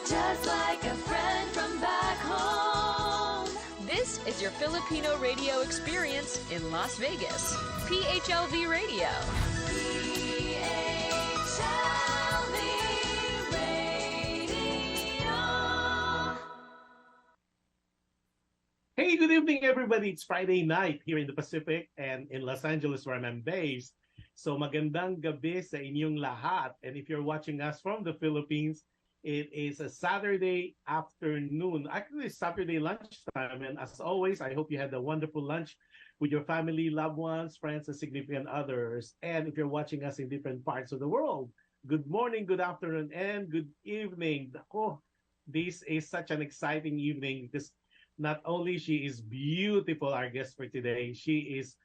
just like a friend from back home. This is your Filipino radio experience in Las Vegas. PHLV Radio. PHLV Radio. Hey, good evening, everybody. It's Friday night here in the Pacific and in Los Angeles, where I'm based. So magandang gabi sa inyong lahat. And if you're watching us from the Philippines, it is a Saturday afternoon, actually Saturday lunchtime. And as always, I hope you had a wonderful lunch with your family, loved ones, friends, and significant others. And if you're watching us in different parts of the world, good morning, good afternoon, and good evening. Oh, this is such an exciting evening because not only she is beautiful, our guest for today, she is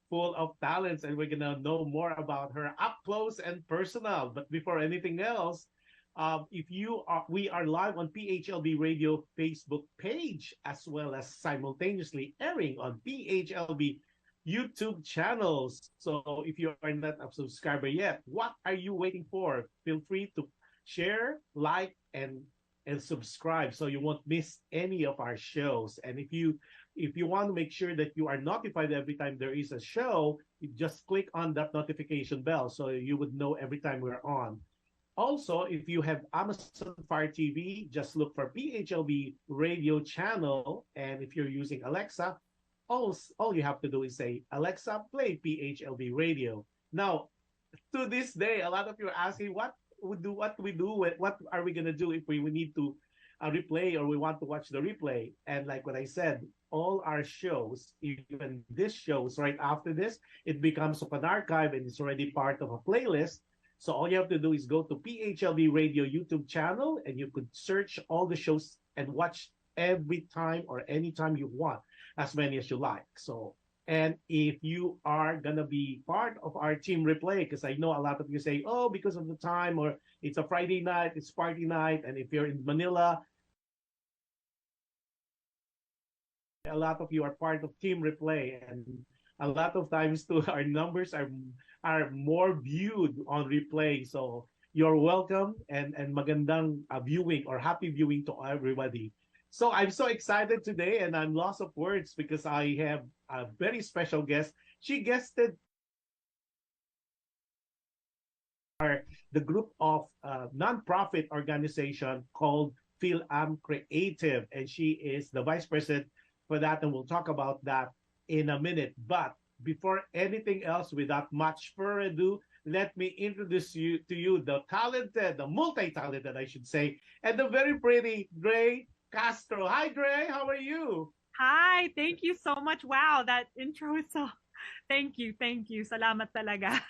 full of talents, and we're gonna know more about her up close and personal. But before anything else, we are live on PHLB Radio Facebook page as well as simultaneously airing on PHLB YouTube channels. So if you are not a subscriber yet, what are you waiting for? Feel free to share, like, and subscribe so you won't miss any of our shows. And if you want to make sure that you are notified every time there is a show, you just click on that notification bell so you would know every time we're on. Also, if you have Amazon Fire TV, just look for PHLB radio channel. And if you're using Alexa, all you have to do is say, Alexa, play PHLB radio. Now, to this day, a lot of you are asking, what are we going to do if we need to replay or we want to watch the replay? And like what I said, all our shows, even this shows right after this, it becomes of an archive and it's already part of a playlist. So all you have to do is go to PHLB Radio YouTube channel and you could search all the shows and watch every time or anytime you want, as many as you like. So, and if you are going to be part of our team replay, because I know a lot of you say, oh, because of the time, or it's a Friday night, it's party night. And if you're in Manila, a lot of you are part of team replay, and a lot of times too our numbers are more viewed on replay. So you're welcome and magandang viewing or happy viewing to everybody. So I'm so excited today and I'm lost of words because I have a very special guest. She guested the group of nonprofit organization called Feel I'm Creative, and she is the vice president for that, and we'll talk about that in a minute. But before anything else, without much further ado, let me introduce you to the talented, the multi-talented, I should say, and the very pretty Drea Castro. Hi, Drea. How are you? Hi, thank you so much. Wow, that intro is so... Thank you. Salamat talaga.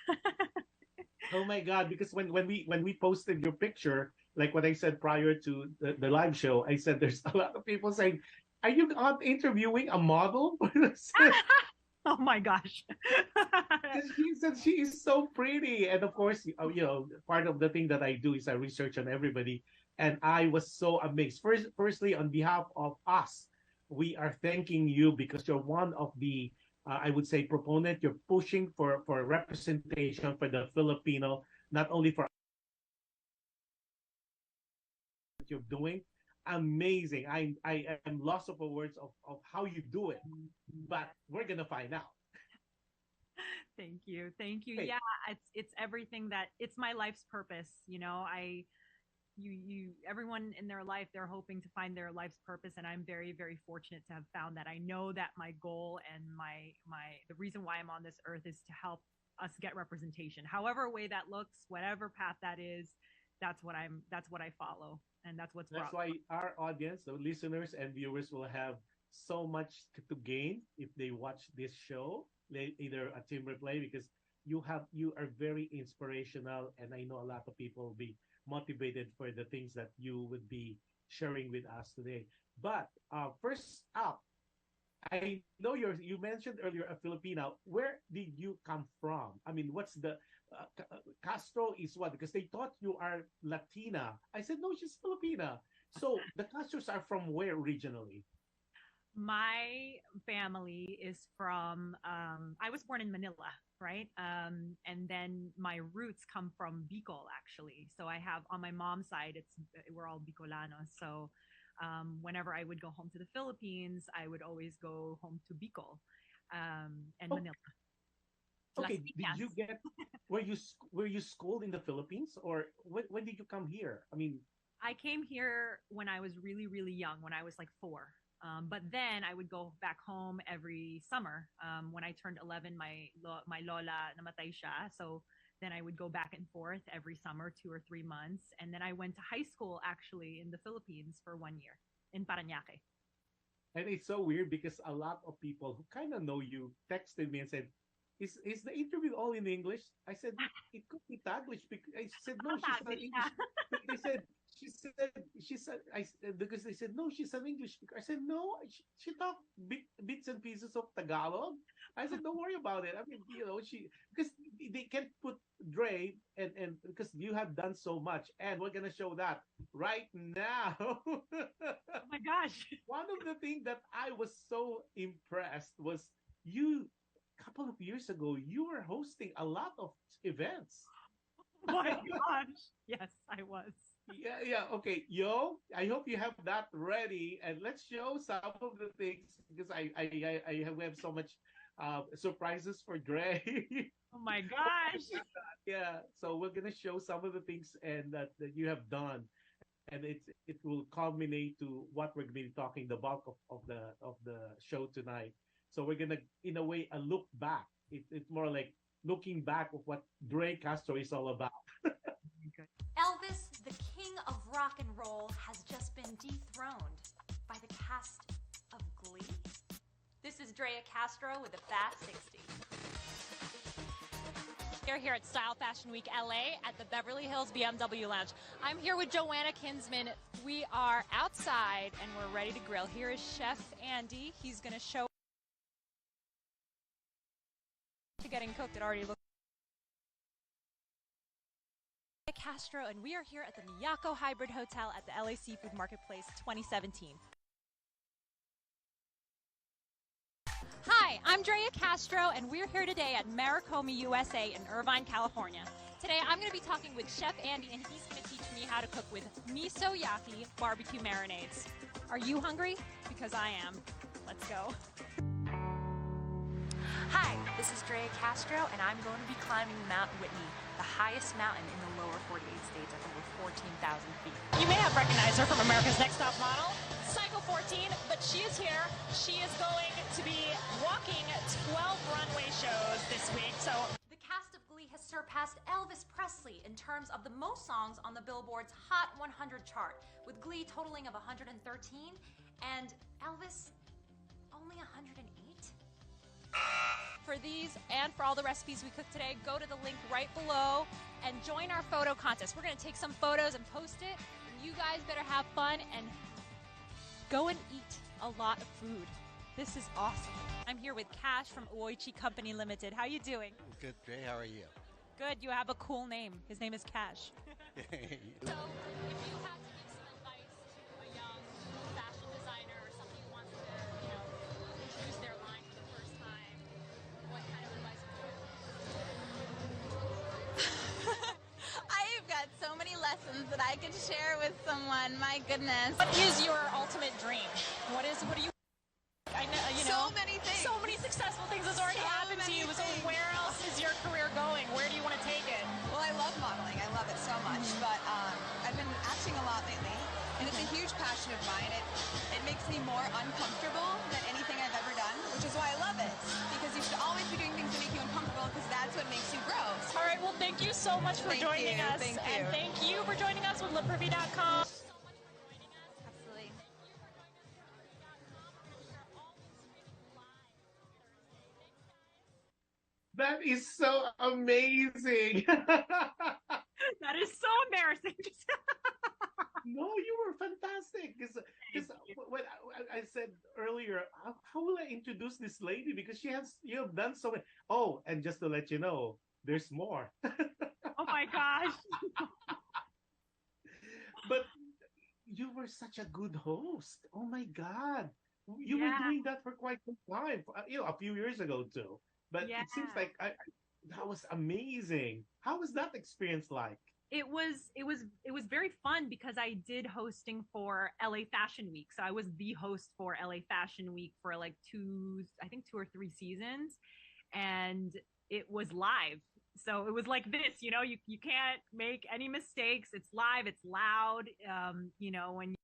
Oh my God! Because when we posted your picture, like what I said prior to the live show, I said there's a lot of people saying, "Are you not interviewing a model?" Oh my gosh! She said she is so pretty, and of course, part of the thing that I do is I research on everybody, and I was so amazed. Firstly, on behalf of us, we are thanking you because you're one of the, I would say, proponent. You're pushing for representation for the Filipino, not only for what you're doing. Amazing. I am lost of words of how you do it, but we're gonna find out. Thank you. Hey. Yeah, it's everything it's my life's purpose. Everyone in their life, they're hoping to find their life's purpose, and I'm very, very fortunate to have found that. I know that my goal and the reason why I'm on this earth is to help us get representation, however way that looks, whatever path that is. That's what I follow. And that's why our audience, the listeners and viewers, will have so much to gain if they watch this show, either a team replay, because you are very inspirational, and I know a lot of people will be motivated for the things that you would be sharing with us today. But first up, I know you mentioned earlier a Filipina. Where did you come from? I mean, what's the Castro is what? Because they thought you are Latina. I said no, she's Filipina. So the Castros are from where originally? My family is from, I was born in Manila, right? And then my roots come from Bicol, actually. So I have on my mom's side, we're all Bicolanos. So whenever I would go home to the Philippines, I would always go home to Bicol and Oh, Manila. okay. Las Did you Piñas. get were you schooled in the Philippines, or when did you come here? I mean, I came here when I was really, really young, when I was like 4. But then I would go back home every summer. When I turned 11, my lola namatay siya. So then I would go back and forth every summer, 2 or 3 months. And then I went to high school actually in the Philippines for 1 year in Parañaque. and it's so weird because a lot of people who kind of know you texted me and said, "Is the interview all in English?" I said, "It could be Taglish." Because I said, "No, she's an English." They said, she said, because they said, "No, she's an English speaker." I said, "No, she talked bits and pieces of Tagalog." I said, "Don't worry about it." I mean, because they can't put Dre, and because you have done so much, and we're gonna show that right now. Oh my gosh. One of the things that I was so impressed was you, a couple of years ago, you were hosting a lot of events. Oh my gosh. Yes, I was. Yeah, yeah. Okay, yo, I hope you have that ready, and let's show some of the things because we have so much surprises for Dre. Oh my Oh my gosh. God. Yeah, so we're gonna show some of the things and that you have done, and it will culminate to what we're going to be talking the bulk of the show tonight. So we're gonna, in a way, a look back. It's more like looking back of what Dre Castro is all about. Elvis, the king of rock and roll, has just been dethroned by the cast of Glee. This is Drea Castro with a Fast 60. We're here at Style Fashion Week LA at the Beverly Hills BMW Lounge. I'm here with Joanna Kinsman. We are outside and we're ready to grill. Here is Chef Andy. He's going to show getting cooked. It already looks Castro, and we are here at the Miyako Hybrid Hotel at the LA Seafood Marketplace 2017. Hi, I'm Drea Castro, and we're here today at Maricomi, USA in Irvine, California. Today I'm going to be talking with Chef Andy, and he's going to teach me how to cook with miso yaki barbecue marinades. Are you hungry? Because I am. Let's go. Hi, this is Drea Castro, and I'm going to be climbing Mount Whitney, the highest mountain in the lower 48 states at over 14,000 feet. You may have recognized her from America's Next Top Model, Cycle 14, but she is here. She is going to be walking 12 runway shows this week. So The cast of Glee has surpassed Elvis Presley in terms of the most songs on the Billboard's Hot 100 chart, with Glee totaling of 113 and Elvis only 108. for these and for all the recipes we cooked today, go to the link right below and join our photo contest. We're going to take some photos and post it. And you guys better have fun and go and eat a lot of food. This is awesome. I'm here with Cash from Oichi Company Limited. How you doing? Good, Dre. How are you? Good. You have a cool name. His name is Cash. So, if you had to give some advice to a young fashion designer or somebody who wants to, introduce their line for the first time, what kind of advice would you give? I've got so many lessons that I could share with someone. My goodness. What is your ultimate dream? What do you? I know, So many things. So many successful things has already So happened to many you. So things. where else is your career going? Where do you want to take it? Well, I love modeling. I love it so much. But I've been acting a lot lately, and it's a huge passion of mine. It makes me more uncomfortable than anything I've ever done, which is why I love it. Because you should always be doing things that make you uncomfortable, because that's what makes you grow. All right. Well, thank you so much for Thank joining you, us, thank you. and thank you for joining us with LipReview.com. Absolutely. That is so amazing. That is so embarrassing. No, you were fantastic. Because when I said earlier, how will I introduce this lady? Because you have done so many. Oh, and just to let you know, there's more. Oh my gosh. But you were such a good host. Oh my God. You were Yeah. doing that for quite some time, a few years ago too. But Yeah. it seems like That was amazing. How was that experience like? It was very fun because I did hosting for LA Fashion Week. So I was the host for LA Fashion Week for like I think 2 or 3 seasons, and it was live. So it was like this, you can't make any mistakes. It's live, it's loud. When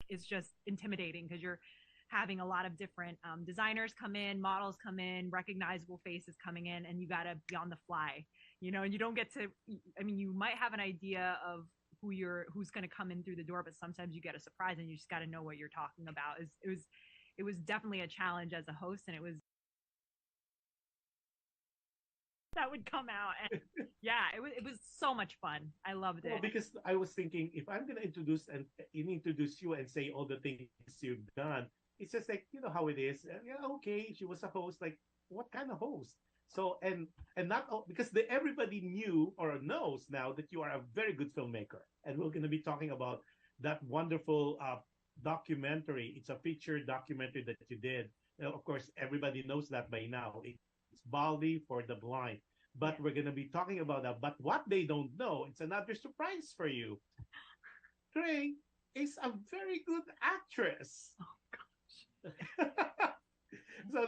it's just intimidating because you're having a lot of different designers come in, models come in, recognizable faces coming in, and you got to be on the fly, and you don't get to, I mean, you might have an idea of who's going to come in through the door, but sometimes you get a surprise and you just got to know what you're talking about. It was definitely a challenge as a host, and it was that would come out. And yeah, it was so much fun. I loved it. Well, because I was thinking, if I'm gonna introduce you and say all the things you've done, it's just like how it is. Yeah, okay, she was a host. Like, what kind of host? So and not all, because everybody knew or knows now that you are a very good filmmaker, and we're gonna be talking about that wonderful documentary. It's a feature documentary that you did. Of course, everybody knows that by now. It's Baldi for the Blind. But Yeah. we're going to be talking about that. But what they don't know, it's another surprise for you. Trey is a very good actress. Oh So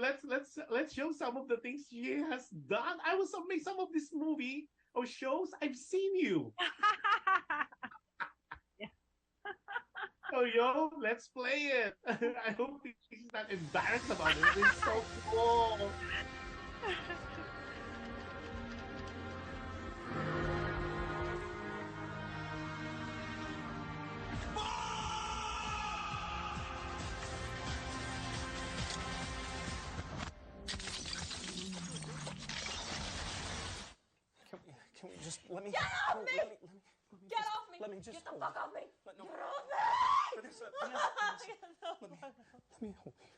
let's show some of the things she has done. I was amazed. Some of this movie or shows I've seen you. Yeah. So let's play it. I hope she's not embarrassed about it. It's so cool. Can we just let me? Get off me! Let me Get just, off me! Let me just. Get the fuck off me! No, Get off me! Vanessa, let me hold you.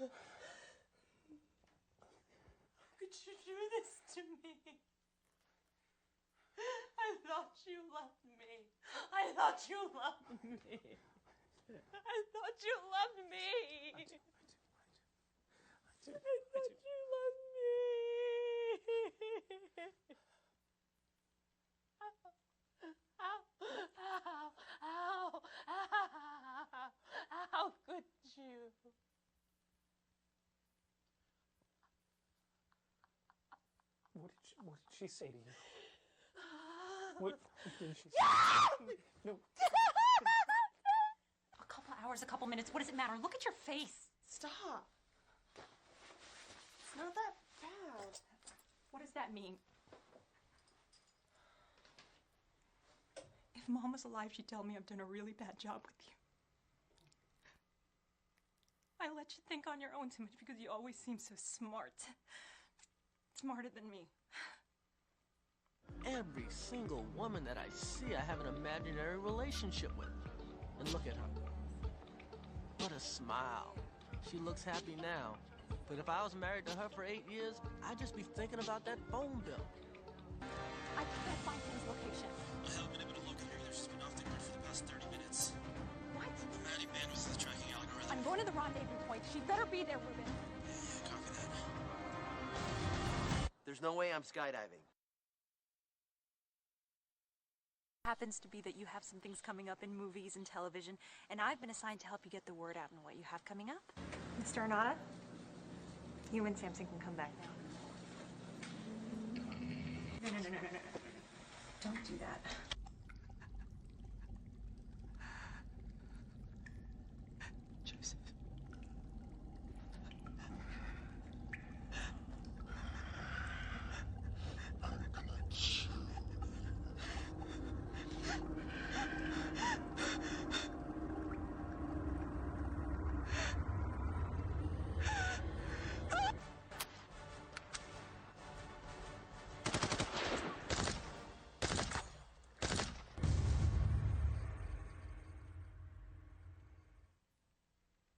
How could you do this to me? I thought you loved me. I thought you loved me. I thought you loved me. I do. I thought you loved me. How could you? What did she say to you? What did she say? No. A couple hours, a couple minutes. What does it matter? Look at your face. Stop. It's not that bad. What does that mean? If Mom was alive, she'd tell me I've done a really bad job with you. I let you think on your own too much because you always seem so smart. Smarter than me. Every single woman that I see, I have an imaginary relationship with. And look at her. What a smile. She looks happy now. But if I was married to her for 8 years, I'd just be thinking about that phone bill. I can't find his location. I haven't been able to locate her. There's just been off the grid for the past 30 minutes. What? Maddie bandwidth is the tracking algorithm. I'm going to the rendezvous point. She better be there, Ruben. Yeah, copy that. There's no way I'm skydiving. Happens to be that you have some things coming up in movies and television, and I've been assigned to help you get the word out on what you have coming up. Mr. Arnada, you and Samson can come back now. No. Don't do that. Joseph.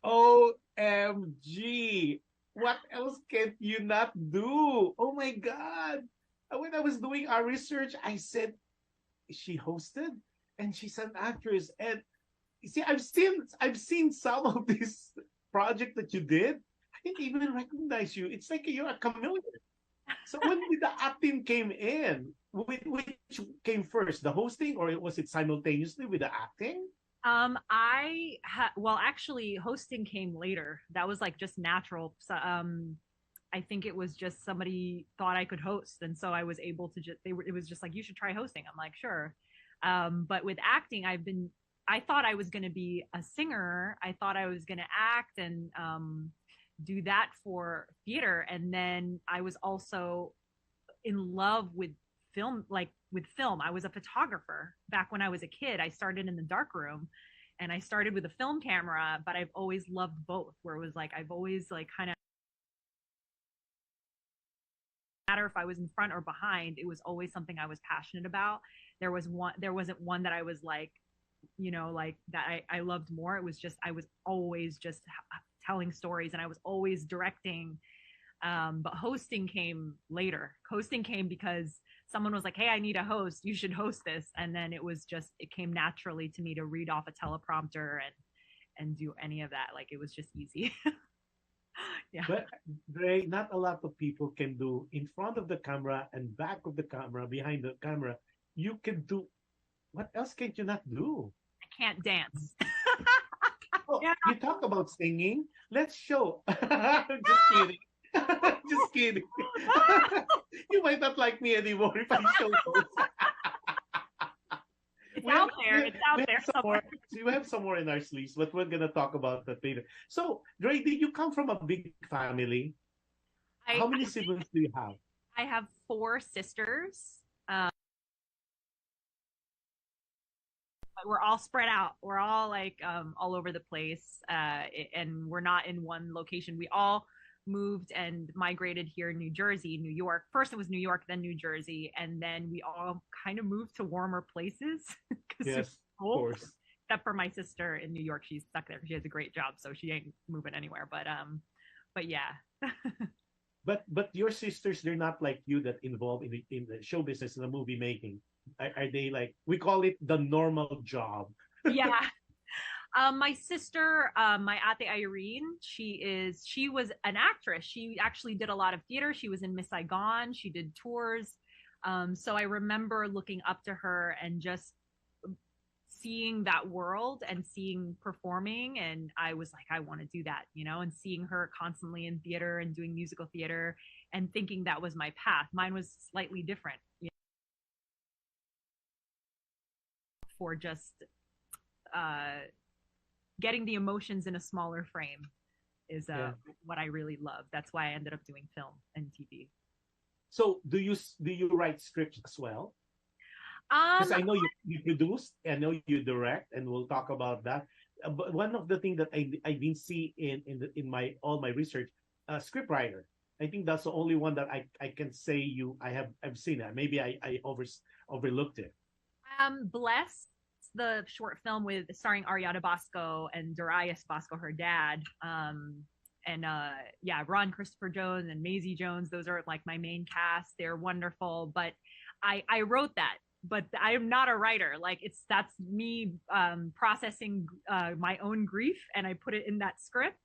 OMG. What else can you not do? Oh my God. When I was doing our research, I said, she hosted and she's an actress. And you see, I've seen some of this project that you did. didn't even recognize you. It's like you're a chameleon. So when did the acting came in? Which came first, the hosting, or was it simultaneously with the acting? Well, actually, hosting came later. That was like just natural. So, I think it was just somebody thought I could host, and so I was able to just. It was just like you should try hosting. I'm like sure, but with acting, I thought I was going to be a singer. I thought I was going to act and do that for theater, and then I was also in love with film, like with film. I was a photographer back when I was a kid. I started in the darkroom and I started with a film camera, but I've always loved both, where it was like I've always like kind of matter if I was in front or behind, it was always something I was passionate about. There wasn't one that I was like, like that I loved more. It was just I was always just telling stories and I was always directing. But hosting came later. Hosting came because someone was like, "Hey, I need a host. You should host this." And then it came naturally to me to read off a teleprompter and do any of that. Like it was just easy. Yeah. But Dre, not a lot of people can do in front of the camera and back of the camera, behind the camera. You can do what else can you not do? I can't dance. Oh, Yeah. you talk about singing. Let's show. Just kidding. Just kidding. You might not like me anymore if I show those. It's out there. It's out there somewhere. We have some more in our sleeves, but we're gonna talk about that later. So, Dre, did you come from a big family? How many siblings do you have? I have 4 sisters. But we're all spread out. We're all like all over the place, and we're not in one location. We all moved and migrated here in New Jersey, New York. First it was New York, then New Jersey, and then we all kind of moved to warmer places. Yes, of course. Except for my sister in New York, she's stuck there. She has a great job, so she ain't moving anywhere. But yeah. But your sisters, they're not like you that involved in the show business and the movie making. Are they like, we call it the normal job? Yeah. My sister, my ate Irene, she was an actress. She actually did a lot of theater. She was in Miss Saigon. She did tours. So I remember looking up to her and just seeing that world and seeing performing. And I was like, I want to do that, and seeing her constantly in theater and doing musical theater and thinking that was my path. Mine was slightly different, for just, getting the emotions in a smaller frame is what I really love. That's why I ended up doing film and TV. So do you write scripts as well? Because I know you produce, I know you direct, and we'll talk about that. But one of the things that I didn't see in my all my research, script writer. I think that's the only one that I can say I've seen it. Maybe I overlooked it. Bless, the short film starring Ariana Bosco and Darius Bosco, her dad, and Ron Christopher Jones and Maisie Jones. Those are like my main cast. They're wonderful. But I wrote that, but I am not a writer. Like that's me processing my own grief, and I put it in that script.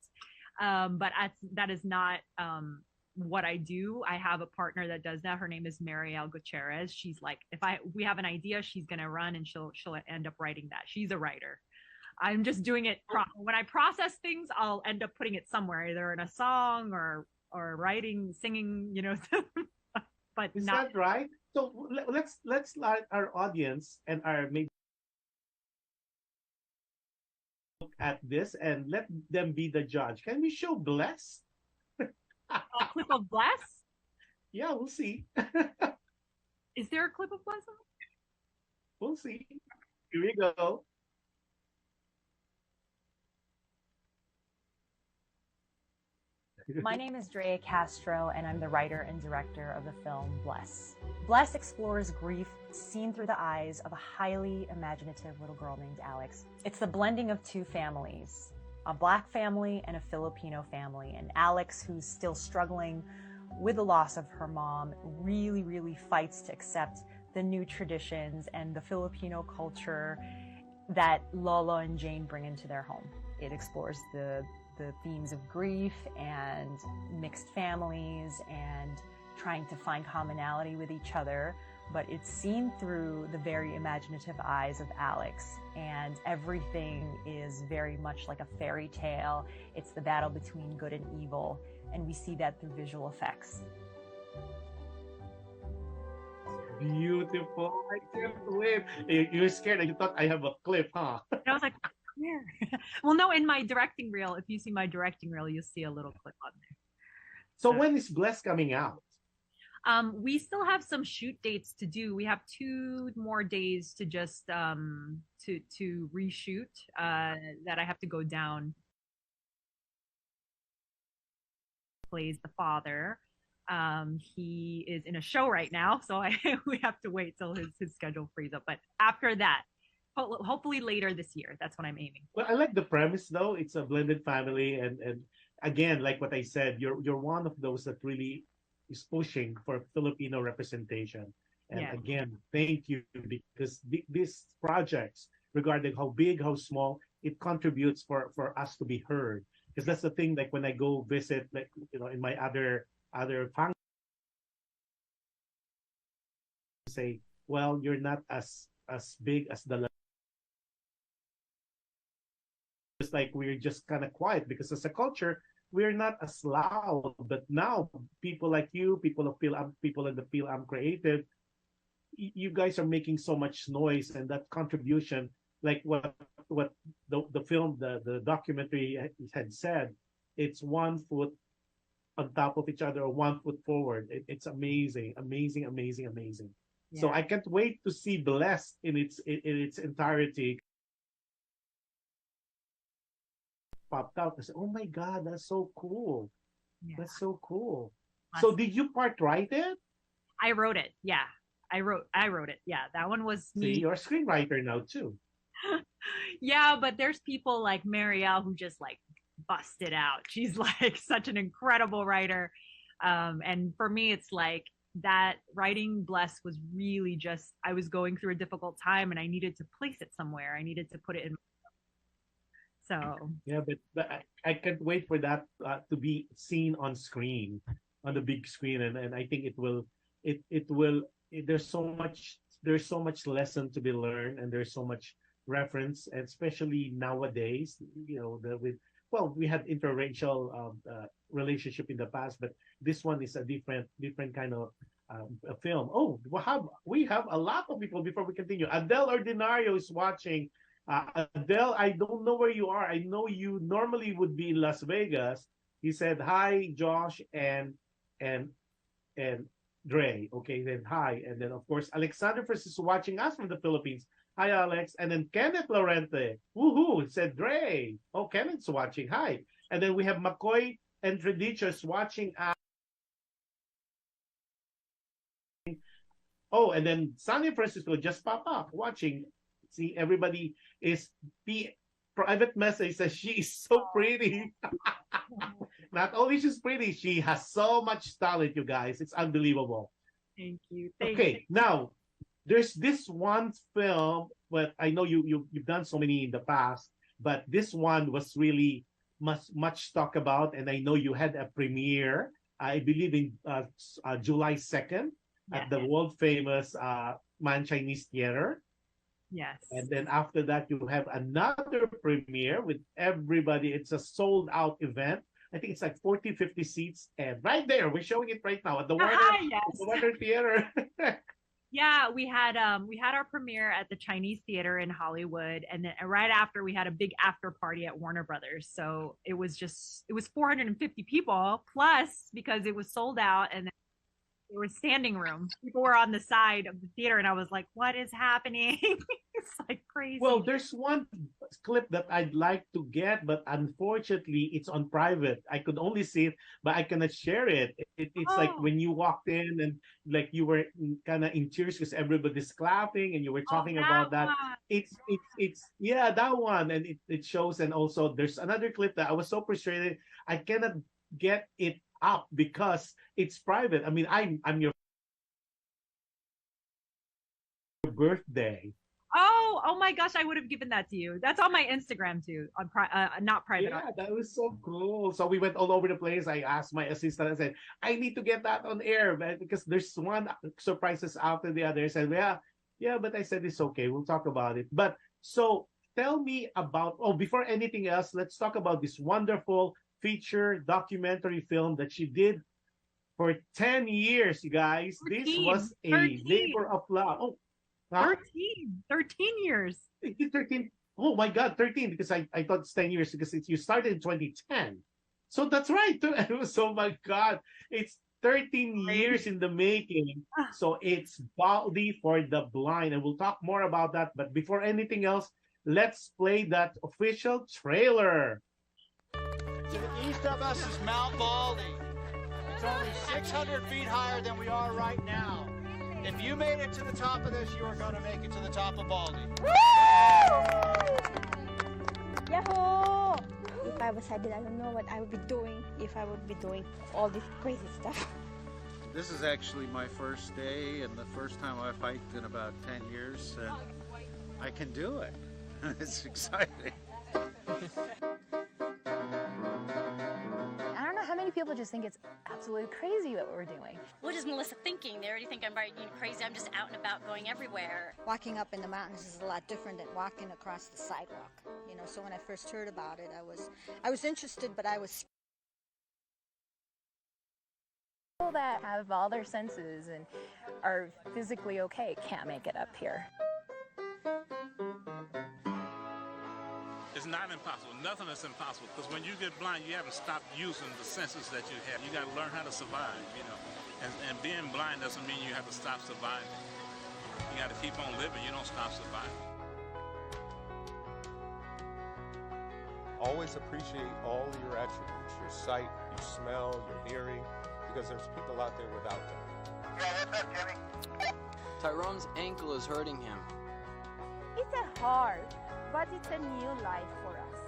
But that is not what I do. I have a partner that does that. Her name is Marielle Gutierrez. She's like, we have an idea, she's gonna run and she'll end up writing that. She's a writer. I'm just doing it. When I process things, I'll end up putting it somewhere, either in a song or writing, singing. But is that right? So let's let our audience and our maybe look at this and let them be the judge. Can we show Bless? A clip of Bless? Yeah, we'll see. Is there a clip of Bless? We'll see. Here we go. My name is Drea Castro, and I'm the writer and director of the film Bless. Bless explores grief seen through the eyes of a highly imaginative little girl named Alex. It's the blending of 2 families, a Black family and a Filipino family. And Alex, who's still struggling with the loss of her mom, really, really fights to accept the new traditions and the Filipino culture that Lolo and Jane bring into their home. It explores the the themes of grief and mixed families and trying to find commonality with each other, but it's seen through the very imaginative eyes of Alex, and everything is very much like a fairy tale. It's the battle between good and evil, and we see that through visual effects. Beautiful. I can't wait. You're scared and you thought I have a clip, huh? And I was like, where? Well, no, in my directing reel, if you see my directing reel, you'll see a little clip on there. So when is Bless coming out? We still have some shoot dates to do. We have 2 more days to just to reshoot that I have to go down. Plays the father. He is in a show right now, so we have to wait till his schedule frees up. But after that, hopefully later this year. That's what I'm aiming for. Well, I like the premise though. It's a blended family, and again, like what I said, you're one of those that really is pushing for Filipino representation. And Yeah. again, thank you, because these projects, regarding how big, how small, it contributes for us to be heard. Because that's the thing. Like when I go visit, like in my other functions, say, well, you're not as big as the. It's like we're just kind of quiet because as a culture, we're not as loud. But now, people like you, people of people in the Film Creative, you guys are making so much noise, and that contribution, like what the film, the documentary had said, it's 1 foot on top of each other or 1 foot forward. It's amazing, amazing, amazing, amazing. Yeah. So I can't wait to see Blessed in its entirety. Popped out. I said, "Oh my God, that's so cool! Yeah. That's so cool." So did you part write it? I wrote it. Yeah, I wrote it. Yeah, that one was me. See, you're a screenwriter now too. Yeah, but there's people like Marielle who just like busted out. She's like such an incredible writer. And for me, it's like that writing Bless was really just, I was going through a difficult time and I needed to place it somewhere. I needed to put it in. So yeah, but I can't wait for that to be seen on screen, on the big screen, and I think it will. There's so much lesson to be learned, and there's so much reference, and especially nowadays, we had interracial relationship in the past, but this one is a different kind of a film. Oh, we have a lot of people before we continue. Adele Ordinario is watching. Adele, I don't know where you are. I know you normally would be in Las Vegas. He said hi, Josh and Dre. Okay, then hi, and then of course Alexander first is watching us from the Philippines. Hi, Alex, and then Kenneth Lorente. Woohoo! Said Dre. Oh, Kenneth's watching. Hi, and then we have McCoy and Tradichos watching us. Oh, and then Sunny Francisco just pop up watching. See, everybody is the private message says she is so pretty. Not only she's pretty, she has so much talent, you guys. It's unbelievable. thank you. Okay, now there's this one film, but I know you've done so many in the past, but this one was really much talked about, and I know you had a premiere, I believe in July 2nd at the world famous Man Chinese Theater. Yes. And then after that, you have another premiere with everybody. It's a sold out event. I think it's like 40, 50 seats. And right there, we're showing it right now at the Warner Theater. Yeah, we had our premiere at the Chinese Theater in Hollywood, and then right after we had a big after party at Warner Brothers. So it was 450 people plus, because it was sold out, and there was standing room. People were on the side of the theater, and I was like, "What is happening?" It's like crazy. Well, there's one clip that I'd like to get, but unfortunately, it's on private. I could only see it, but I cannot share it. It's like when you walked in and like you were kind of in tears because everybody's clapping and you were talking about that. It's yeah, that one, and it shows. And also, there's another clip that I was so frustrated I cannot get it up because it's private. I mean, I'm your birthday. Oh my gosh, I would have given that to you. That's on my Instagram too, on not private. Yeah, that was so cool. So we went all over the place. I asked my assistant, I said, I need to get that on air, man, because there's one surprises after the other. I said, yeah, but I said it's okay. We'll talk about it. But so tell me about, before anything else, let's talk about this wonderful feature documentary film that she did for 10 years, you guys. 13, This was a 13. labor of love. Huh? 13 years. 13. Oh my God, 13, because I thought it's 10 years because you started in 2010. So that's right. It was, oh my God, it's 13 years in the making. So it's Baldi for the Blind. And we'll talk more about that. But before anything else, let's play that official trailer. To the east of us is Mount Baldy. It's only 600 feet higher than we are right now. If you made it to the top of this, you are going to make it to the top of Baldy. Yahoo! If I was headed, I don't know what I would be doing if I would be doing all this crazy stuff. This is actually my first day and the first time I've hiked in about 10 years, and I can do it. It's exciting. I don't know how many people just think it's absolutely crazy what we're doing. What is Melissa thinking? They already think I'm crazy. I'm just out and about going everywhere. Walking up in the mountains is a lot different than walking across the sidewalk. You know, so when I first heard about it, I was interested, but I was People that have all their senses and are physically okay can't make it up here. It's not impossible. Nothing is impossible, because when you get blind, you haven't stopped using the senses that you have. You got to learn how to survive, you know. And being blind doesn't mean you have to stop surviving. You got to keep on living. You don't stop surviving. Always appreciate all of your attributes, your sight, your smell, your hearing, because there's people out there without them. Yeah, what's up, Jimmy? Tyrone's ankle is hurting him. It's hard, but it's a new life for us.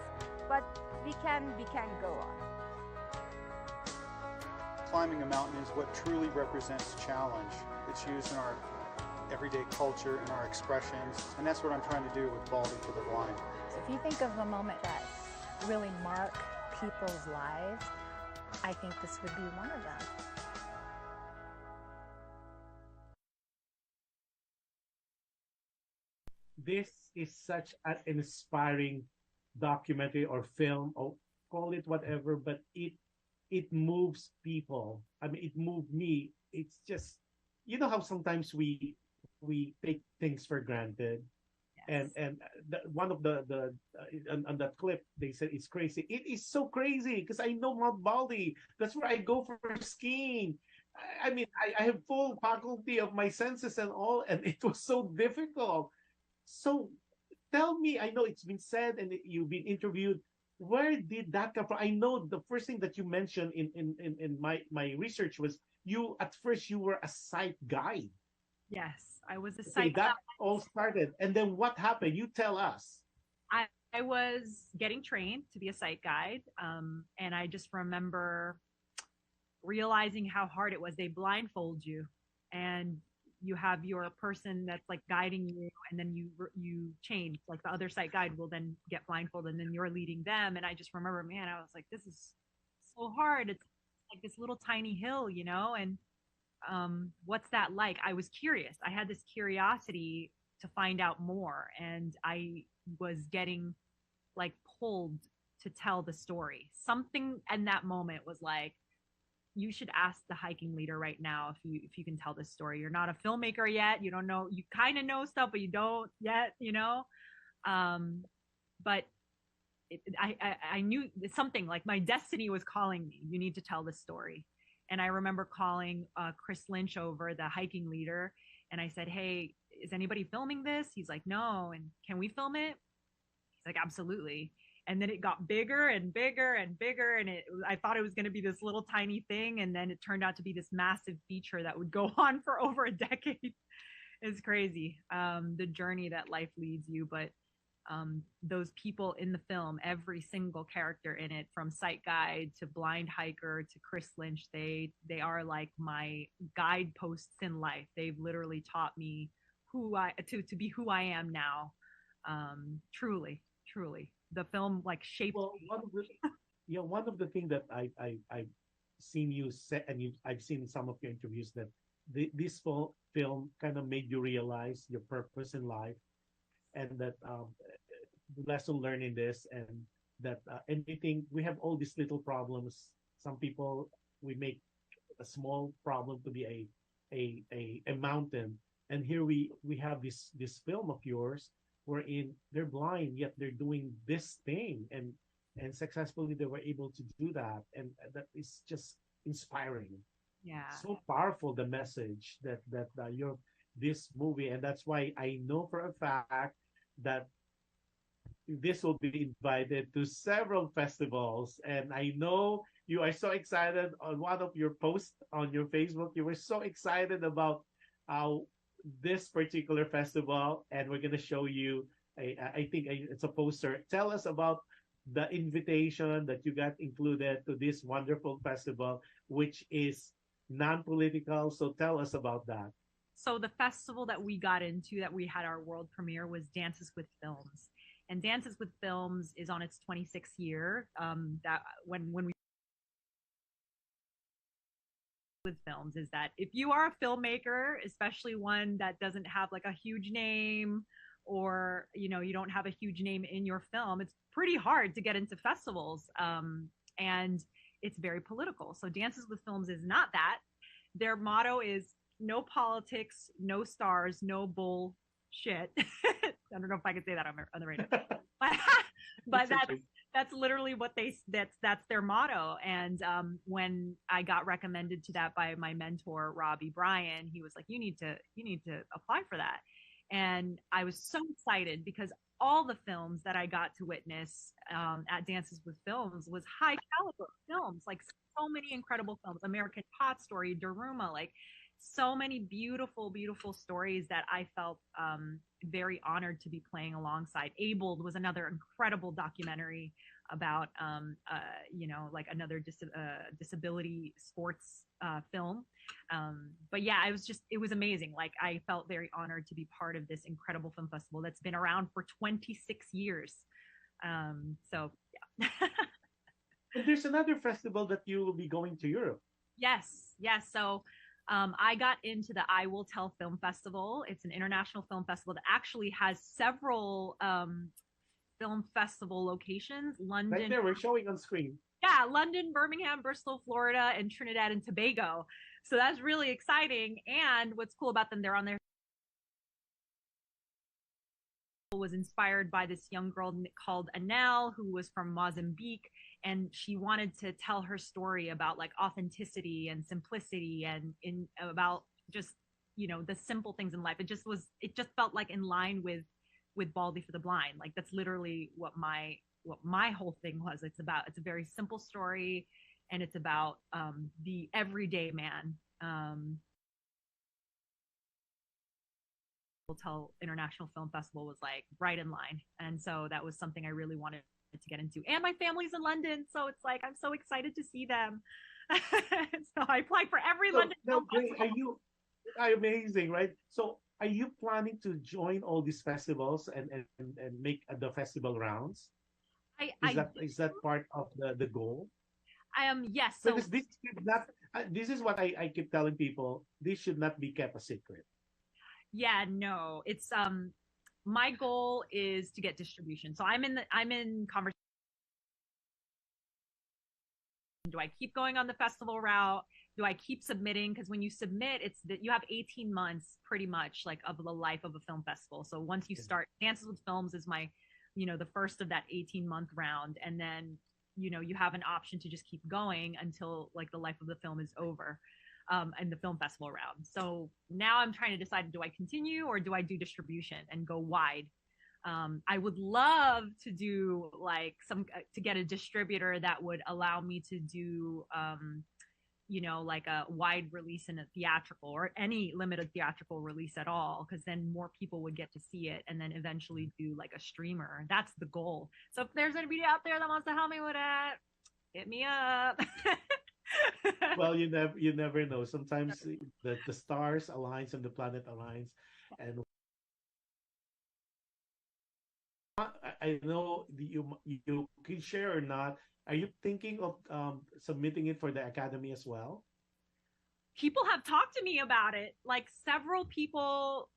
But we can go on. Climbing a mountain is what truly represents challenge. It's used in our everyday culture, in our expressions, and that's what I'm trying to do with Baldy for the Blind. So if you think of a moment that really mark people's lives, I think this would be one of them. This is such an inspiring documentary or film, or call it whatever, but it moves people. I mean, it moved me. It's just, you know how sometimes we take things for granted. Yes. And one of the on that clip, they said it's crazy. It is so crazy because I know Mount Baldy. That's where I go for skiing. I mean, I have full faculty of my senses and all, and it was so difficult. So tell me, I know it's been said and you've been interviewed. Where did that come from? I know the first thing that you mentioned in my research was at first you were a sight guide. Yes, I was a sight that guide. all started. And then what happened? You tell us. I was getting trained to be a sight guide. And I just remember realizing how hard it was. They blindfold you and you have your person that's like guiding you, and then you change, like the other sight guide will then get blindfolded and then you're leading them. And I just remember, man, I was like, this is so hard. It's like this little tiny hill, you know, and what's that like? I was curious. I had this curiosity to find out more, and I was getting like pulled to tell the story. Something in that moment was like, you should ask the hiking leader right now if you can tell this story. You're not a filmmaker yet. You don't know. You kind of know stuff, but you don't yet. You know. But I knew something like my destiny was calling me. You need to tell this story. And I remember calling Chris Lynch over, the hiking leader, and I said, "Hey, is anybody filming this?" He's like, "No." And can we film it? He's like, "Absolutely." And then it got bigger and bigger and bigger. And I thought it was going to be this little tiny thing. And then it turned out to be this massive feature that would go on for over a decade. It's crazy, the journey that life leads you. But those people in the film, every single character in it, from sight guide to blind hiker to Chris Lynch, they are like my guideposts in life. They've literally taught me to be who I am now. Truly, truly, the film like shaped me. One of the things that I've seen you say, and I've seen in some of your interviews that this film kind of made you realize your purpose in life, and that the lesson learned in this, and that anything we have all these little problems. Some people we make a small problem to be a mountain, and here we have this film of yours wherein they're blind yet they're doing this thing, and successfully they were able to do that, and that is just inspiring. Yeah. So powerful, the message that your this movie, and that's why I know for a fact that this will be invited to several festivals. And I know you are so excited. On one of your posts on your Facebook, you were so excited about this particular festival, and we're going to show you I think it's a poster. Tell us about the invitation that you got included to this wonderful festival, which is non-political. So tell us about that. So the festival that we got into, that we had our world premiere, was Dances with Films, and Dances with Films is on its 26th year. That when we with films is that if you are a filmmaker, especially one that doesn't have like a huge name, or you don't have a huge name in your film, it's pretty hard to get into festivals, and it's very political. So Dances with Films is not that. Their motto is no politics, no stars, no bullshit. I don't know if I can say that on the radio, but that's literally what that's their motto. And when I got recommended to that by my mentor Robbie Bryan, he was like, you need to apply for that. And I was so excited because all the films that I got to witness at Dances with Films was high caliber films, like so many incredible films, American Pot Story, Daruma, like so many beautiful, beautiful stories that I felt very honored to be playing alongside. Abled was another incredible documentary about, like another disability sports film. But yeah, it was amazing. Like I felt very honored to be part of this incredible film festival that's been around for 26 years. So yeah. And there's another festival that you will be going to Europe. Yes. So I got into the I Will Tell Film Festival. It's an international film festival that actually has several film festival locations. London. Right there, we're showing on screen. Yeah, London, Birmingham, Bristol, Florida, and Trinidad and Tobago. So that's really exciting. And what's cool about them, they're on their was inspired by this young girl called Anel, who was from Mozambique, and she wanted to tell her story about like authenticity and simplicity and about just the simple things in life. It just felt like in line with Baldy for the Blind. Like that's literally what my whole thing was. It's a very simple story, and it's about the everyday man. Tell International Film Festival was like right in line, and so that was something I really wanted to get into. And my family's in London, so it's like I'm so excited to see them. So I applied for every London film festival. Are amazing, right? So are you planning to join all these festivals and make the festival rounds? Is that part of the goal? Yes. So this is what I keep telling people. This should not be kept a secret. Yeah, no, it's my goal is to get distribution. So I'm in conversation. Do I keep going on the festival route? Do I keep submitting? Because when you submit, it's that you have 18 months pretty much like of the life of a film festival. So once you start, Dances with Films is my, the first of that 18-month round. And then, you have an option to just keep going until like the life of the film is over. And the film festival round. So now I'm trying to decide, do I continue or do I do distribution and go wide? I would love to do like to get a distributor that would allow me to do, like a wide release in a theatrical or any limited theatrical release at all, because then more people would get to see it, and then eventually do like a streamer. That's the goal. So if there's anybody out there that wants to help me with that, hit me up. Well, you never know. Sometimes the stars aligns and the planet aligns, and I know you can share or not. Are you thinking of submitting it for the Academy as well? People have talked to me about it. Like several people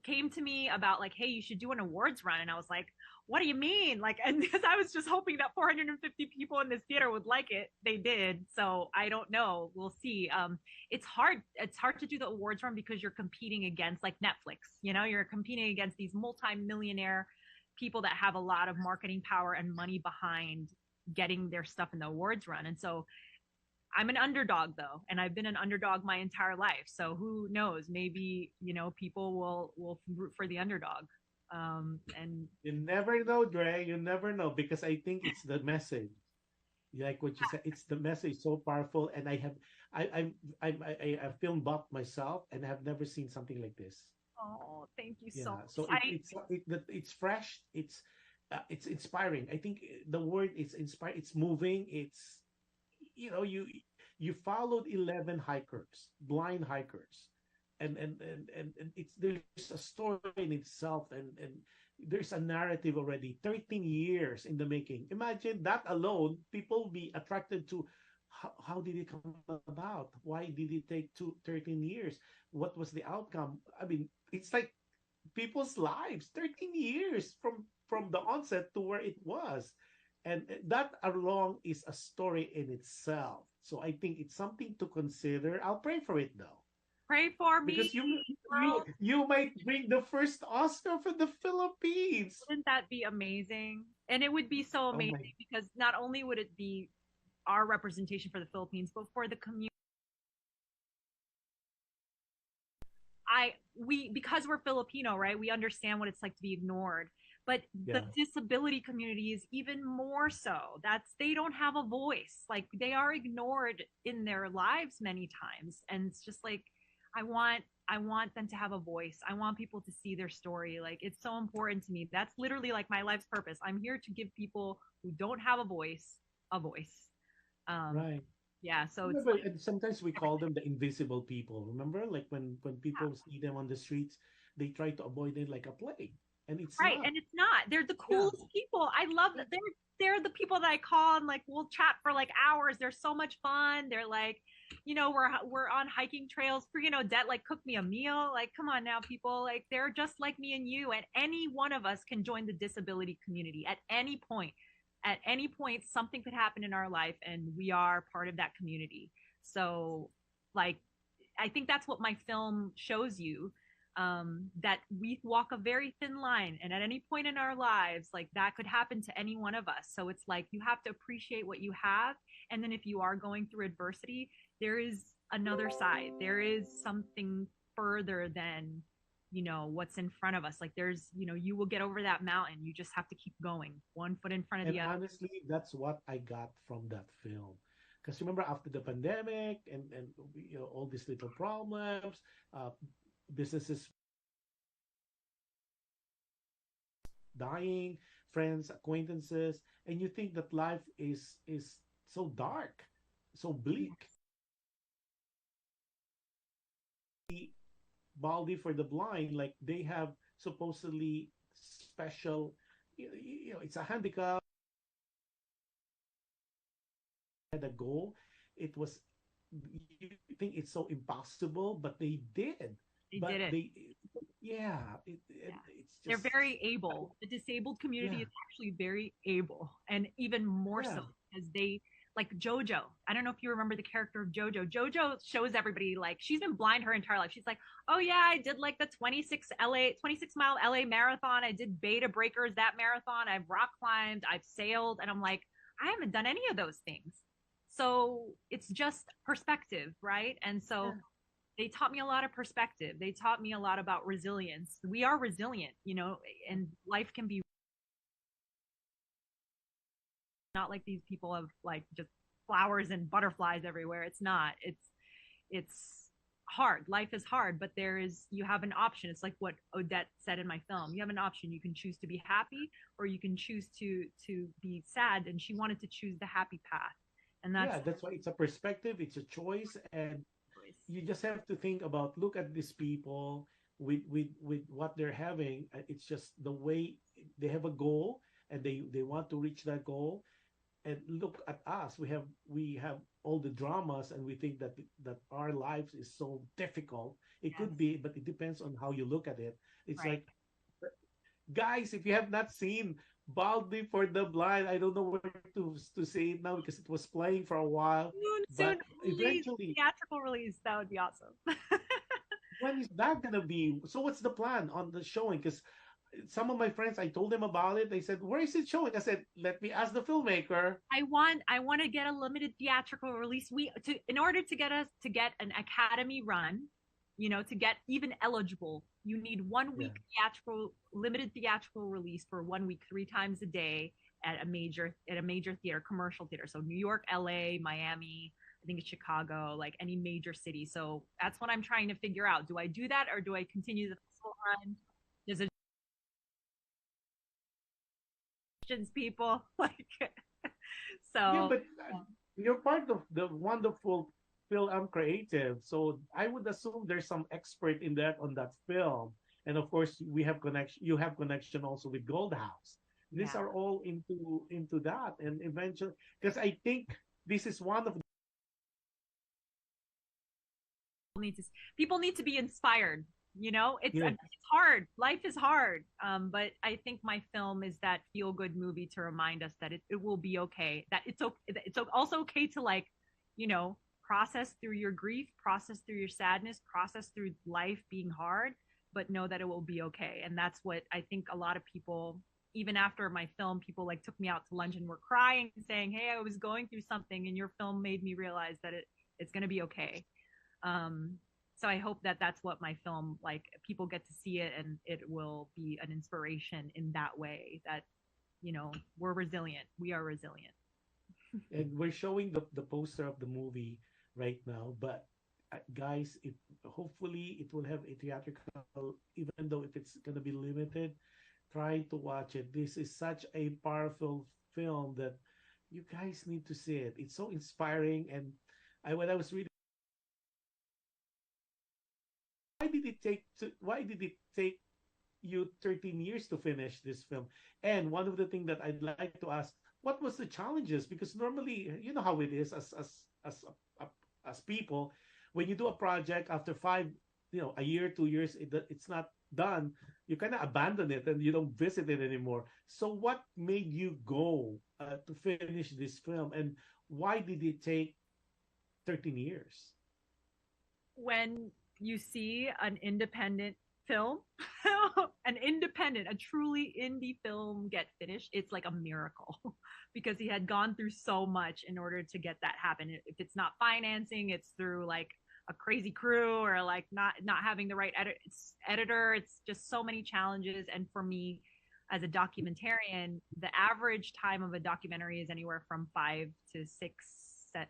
came to me about like, hey, you should do an awards run. And I was like, what do you mean? Like, and because I was just hoping that 450 people in this theater would like it. They did. So I don't know. We'll see. It's hard. It's hard to do the awards run because you're competing against like Netflix, you're competing against these multi-millionaire people that have a lot of marketing power and money behind getting their stuff in the awards run. And so I'm an underdog though, and I've been an underdog my entire life. So who knows? Maybe people will root for the underdog. And you never know, Dre. You never know because I think it's the message. Like what you said, it's the message so powerful. And I film buff myself, and I have never seen something like this. Oh, thank you Yeah, so much. so it's fresh. It's inspiring. I think the word is inspired. It's moving. It's you followed 11 hikers, blind hikers, and it's there's a story in itself, and there's a narrative already. 13 years in the making. Imagine that alone. People be attracted to how did it come about? Why did it take 13 years? What was the outcome? I mean, it's like people's lives. 13 years from the onset to where it was. And that alone is a story in itself. So I think it's something to consider. I'll pray for it though. Pray for me. Because you might bring the first Oscar for the Philippines. Wouldn't that be amazing? And it would be so amazing because not only would it be our representation for the Philippines, but for the community. Because we're Filipino, right? We understand what it's like to be ignored. But the disability community is even more so. They don't have a voice. Like they are ignored in their lives many times. And it's just like I want them to have a voice. I want people to see their story. Like it's so important to me. That's literally like my life's purpose. I'm here to give people who don't have a voice a voice. Right. Yeah. So remember, and sometimes we call them the invisible people. Remember, like when people see them on the streets, they try to avoid it like a plague. And it's right, not. and it's not. They're the coolest people. I love that. They're the people that I call and like we'll chat for like hours. They're so much fun. They're like, we're on hiking trails. Freaking Odette like cooked me a meal. Like, come on now, people. Like they're just like me and you. And any one of us can join the disability community at any point. At any point, something could happen in our life, and we are part of that community. So, like, I think that's what my film shows you. That we walk a very thin line, and at any point in our lives, like that could happen to any one of us. So it's like you have to appreciate what you have, and then if you are going through adversity, there is another side. There is something further than what's in front of us. Like there's you will get over that mountain. You just have to keep going, one foot in front of the other. Honestly, that's what I got from that film. Because remember, after the pandemic and all these little problems, businesses dying, friends, acquaintances, and you think that life is so dark, so bleak. Baldy for the blind, like they have supposedly special, it's a handicap. Had a goal. It was, you think it's so impossible, but they did. They did it. It's just, they're very able. The disabled community is actually very able, and even more so because they like Jojo. I don't know if you remember the character of Jojo. Jojo shows everybody like she's been blind her entire life. She's like, oh yeah, I did like the 26 mile LA marathon. I did beta breakers that marathon. I've rock climbed. I've sailed, and I'm like, I haven't done any of those things. So it's just perspective, right? And so they taught me a lot of perspective. They taught me a lot about resilience. We are resilient, and life can be not like these people have like just flowers and butterflies everywhere. It's not. It's hard. Life is hard, but you have an option. It's like what Odette said in my film. You have an option. You can choose to be happy, or you can choose to be sad. And she wanted to choose the happy path. And that's why it's a perspective, it's a choice, and you just have to think about, look at these people with what they're having. It's just the way they have a goal, and they want to reach that goal. And look at us, we have all the dramas, and we think that our lives is so difficult. It could be, but it depends on how you look at it. It's Right. like, guys, if you have not seen Baldy for the Blind, I don't know where to say it now because it was playing for a while, Soon but release, eventually, theatrical release. That would be awesome. when is that gonna be? So what's the plan on the showing? Because some of my friends, I told them about it. They said, "Where is it showing?" I said, "Let me ask the filmmaker." I want to get a limited theatrical release. In order to get an Academy run, to get even eligible, you need 1 week limited theatrical release for 1 week, 3 times a day at a major theater, commercial theater. So New York, LA, Miami, I think it's Chicago, like any major city. So that's what I'm trying to figure out. Do I do that, or do I continue the festival run? Does it people like Yeah, so but you're part of the wonderful film creative, so I would assume there's some expert in that on that film. And of course, we have connection. You have connection also with Gold House. These Yeah. are all into that, and eventually, because I think this is one of people need to be inspired. It's Yeah. it's hard. Life is hard. But I think my film is that feel good movie to remind us that it will be okay. That it's also okay to, like, process through your grief, process through your sadness, process through life being hard, but know that it will be okay. And that's what I think a lot of people, even after my film, people like took me out to lunch and were crying, saying, "Hey, I was going through something, and your film made me realize that it's going to be okay." So I hope that that's what my film, like, people get to see it, and it will be an inspiration in that way, that we're resilient. We are resilient. and we're showing the poster of the movie right now. But guys, it hopefully it will have a theatrical, even though if it's gonna be limited. Try to watch it. This is such a powerful film that you guys need to see it. It's so inspiring. And when I was reading, why did it take you 13 years to finish this film? And one of the things that I'd like to ask, what was the challenges? Because normally, you know how it is as people, when you do a project after a year, 2 years, it's not done, you kind of abandon it and you don't visit it anymore. So what made you go to finish this film, and why did it take 13 years? When you see an independent film, a truly indie film get finished, it's like a miracle because he had gone through so much in order to get that happen. If it's not financing, it's through like a crazy crew, or like not having the right editor. It's just so many challenges. And for me, as a documentarian, the average time of a documentary is anywhere from 5 to 6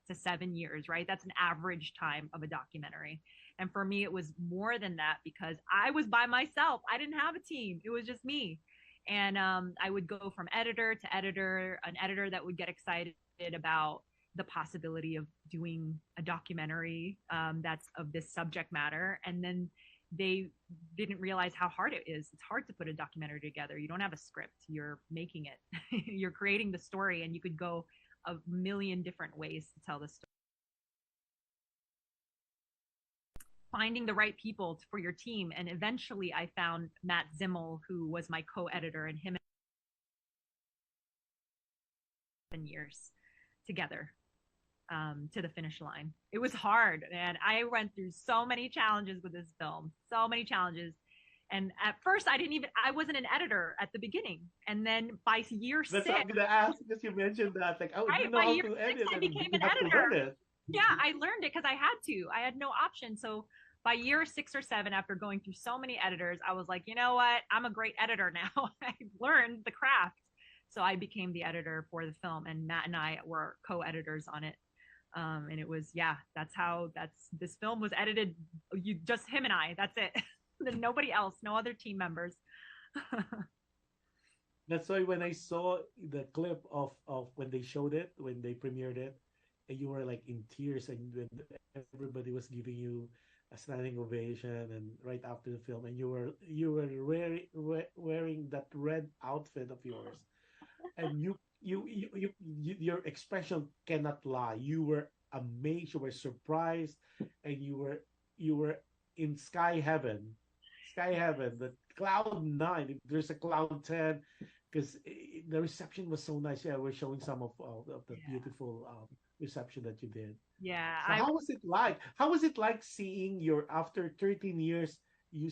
to 7 years, right? That's an average time of a documentary. And for me, it was more than that because I was by myself. I didn't have a team. It was just me. And I would go from editor to editor, an editor that would get excited about the possibility of doing a documentary that's of this subject matter. And then they didn't realize how hard it is. It's hard to put a documentary together. You don't have a script. You're making it. You're creating the story, and you could go a million different ways to tell the story. Finding the right people for your team. And eventually I found Matt Zimmel, who was my co-editor, and him 7 years together to the finish line. It was hard, and I went through so many challenges with this film, so many challenges. And at first I wasn't an editor at the beginning. And then by year That's 6, what I'm gonna ask, because you mentioned that, like, oh, right, you know by how year to 6, edit, I and became you an have to editor. learn it. Yeah, I learned it because I had to. I had no option. So by year 6 or 7, after going through so many editors, I was like, you know what? I'm a great editor now. I learned the craft. So I became the editor for the film, and Matt and I were co-editors on it. And it was, this film was edited, just him and I, that's it. Nobody else, no other team members. That's why when I saw the clip of when they showed it, when they premiered it, and you were like in tears, and when everybody was giving you a standing ovation, and right after the film, and you were wearing that red outfit of yours. and your expression cannot lie. You were amazed, you were surprised, and you were in sky heaven, the cloud nine. If there's a cloud 10, because the reception was so nice. Yeah, we're showing some of the beautiful reception that you did. Yeah, So how was it like? How was it like seeing your after 13 years? You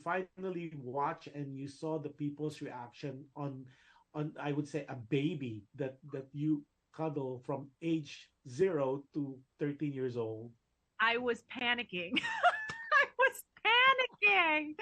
finally watch and you saw the people's reaction on I would say a baby that you cuddle from age 0 to 13 years old. I was panicking. I was panicking.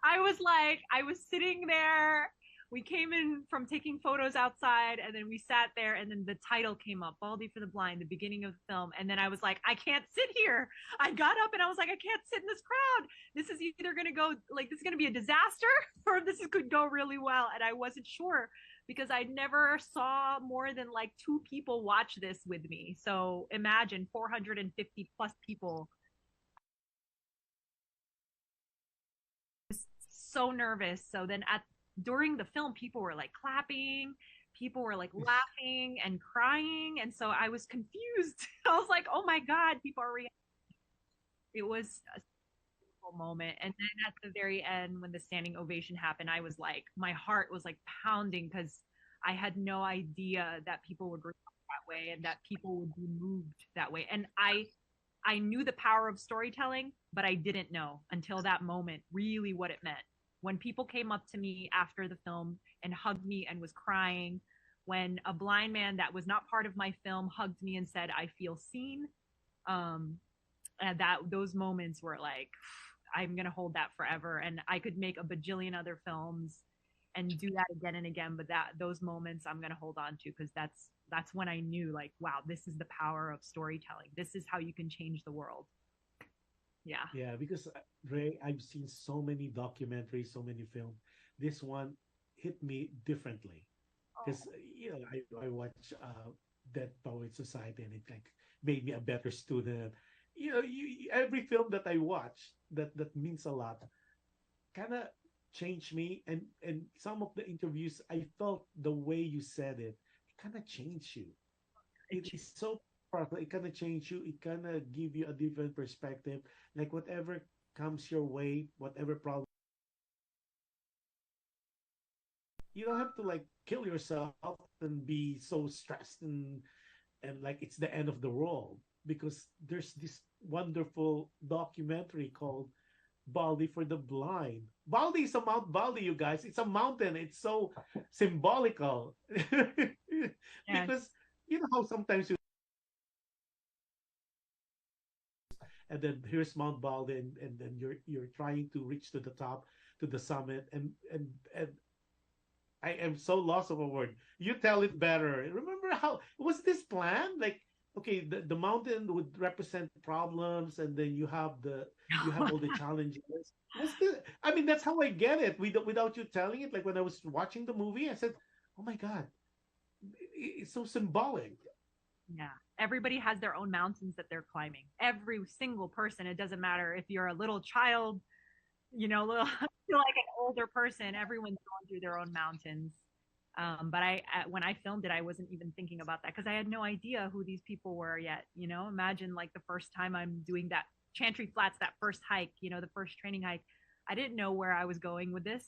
I was like, I was sitting there. We came in from taking photos outside, and then we sat there, and then the title came up, Baldy for the Blind, the beginning of the film. And then I was like, I can't sit here. I got up and I was like, I can't sit in this crowd. This is either going to go, like, this is going to be a disaster or this could go really well. And I wasn't sure because I never saw more than like 2 people watch this with me. So imagine 450 plus people. So nervous. So then during the film, people were like clapping, people were like laughing and crying, and so I was confused. I was like, oh my god, people are reacting. It was a beautiful moment. And then at the very end, when the standing ovation happened, I was like, my heart was like pounding because I had no idea that people would react that way and that people would be moved that way. And I knew the power of storytelling, but I didn't know until that moment really what it meant. When people came up to me after the film and hugged me and was crying, when a blind man that was not part of my film hugged me and said, I feel seen, and those moments were like, I'm going to hold that forever. And I could make a bajillion other films and do that again and again. But those moments I'm going to hold on to because that's when I knew, like, wow, this is the power of storytelling. This is how you can change the world. Yeah. Yeah, because Ray, I've seen so many documentaries, so many films. This one hit me differently because I watch Dead Poet Society and it like made me a better student. Every film that I watch that means a lot kind of changed me, and some of the interviews I felt the way you said it kind of changed you. It is so powerful. It kind of change you. It kind of give you a different perspective. Like whatever comes your way, whatever problem, you don't have to like kill yourself and be so stressed and like it's the end of the world because there's this wonderful documentary called Baldy for the Blind. Baldy is a Mount Baldy, you guys. It's a mountain. It's so symbolical because you know how sometimes you and then here's Mount Baldy, and then you're trying to reach to the top, to the summit, and I am so lost of a word. You tell it better. Remember how was this plan? Like, okay, the mountain would represent problems, and then you have all the challenges. Was this, I mean, that's how I get it without you telling it. Like when I was watching the movie, I said, "Oh my God, it's so symbolic." Yeah. Everybody has their own mountains that they're climbing. Every single person. It doesn't matter if you're a little child, little like an older person. Everyone's going through their own mountains. But when I filmed it, I wasn't even thinking about that because I had no idea who these people were yet. Imagine like the first time I'm doing that Chantry Flats, that first hike, the first training hike. I didn't know where I was going with this,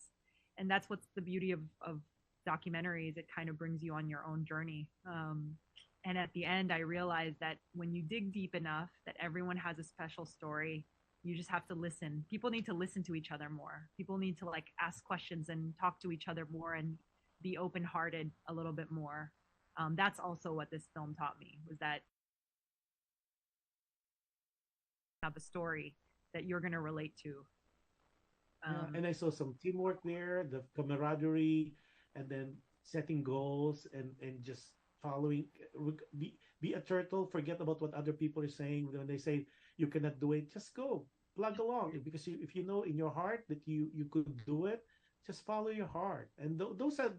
and that's what's the beauty of documentaries. It kind of brings you on your own journey. And at the end, I realized that when you dig deep enough, that everyone has a special story. You just have to listen. People need to listen to each other more. People need to like ask questions and talk to each other more and be open-hearted a little bit more. That's also what this film taught me, was that you have a story that you're going to relate to. And I saw some teamwork there, the camaraderie, and then setting goals and just following. Be a turtle. Forget about what other people are saying. When they say you cannot do it, just go plug along. Because if you know in your heart that you could do it, just follow your heart. And those are,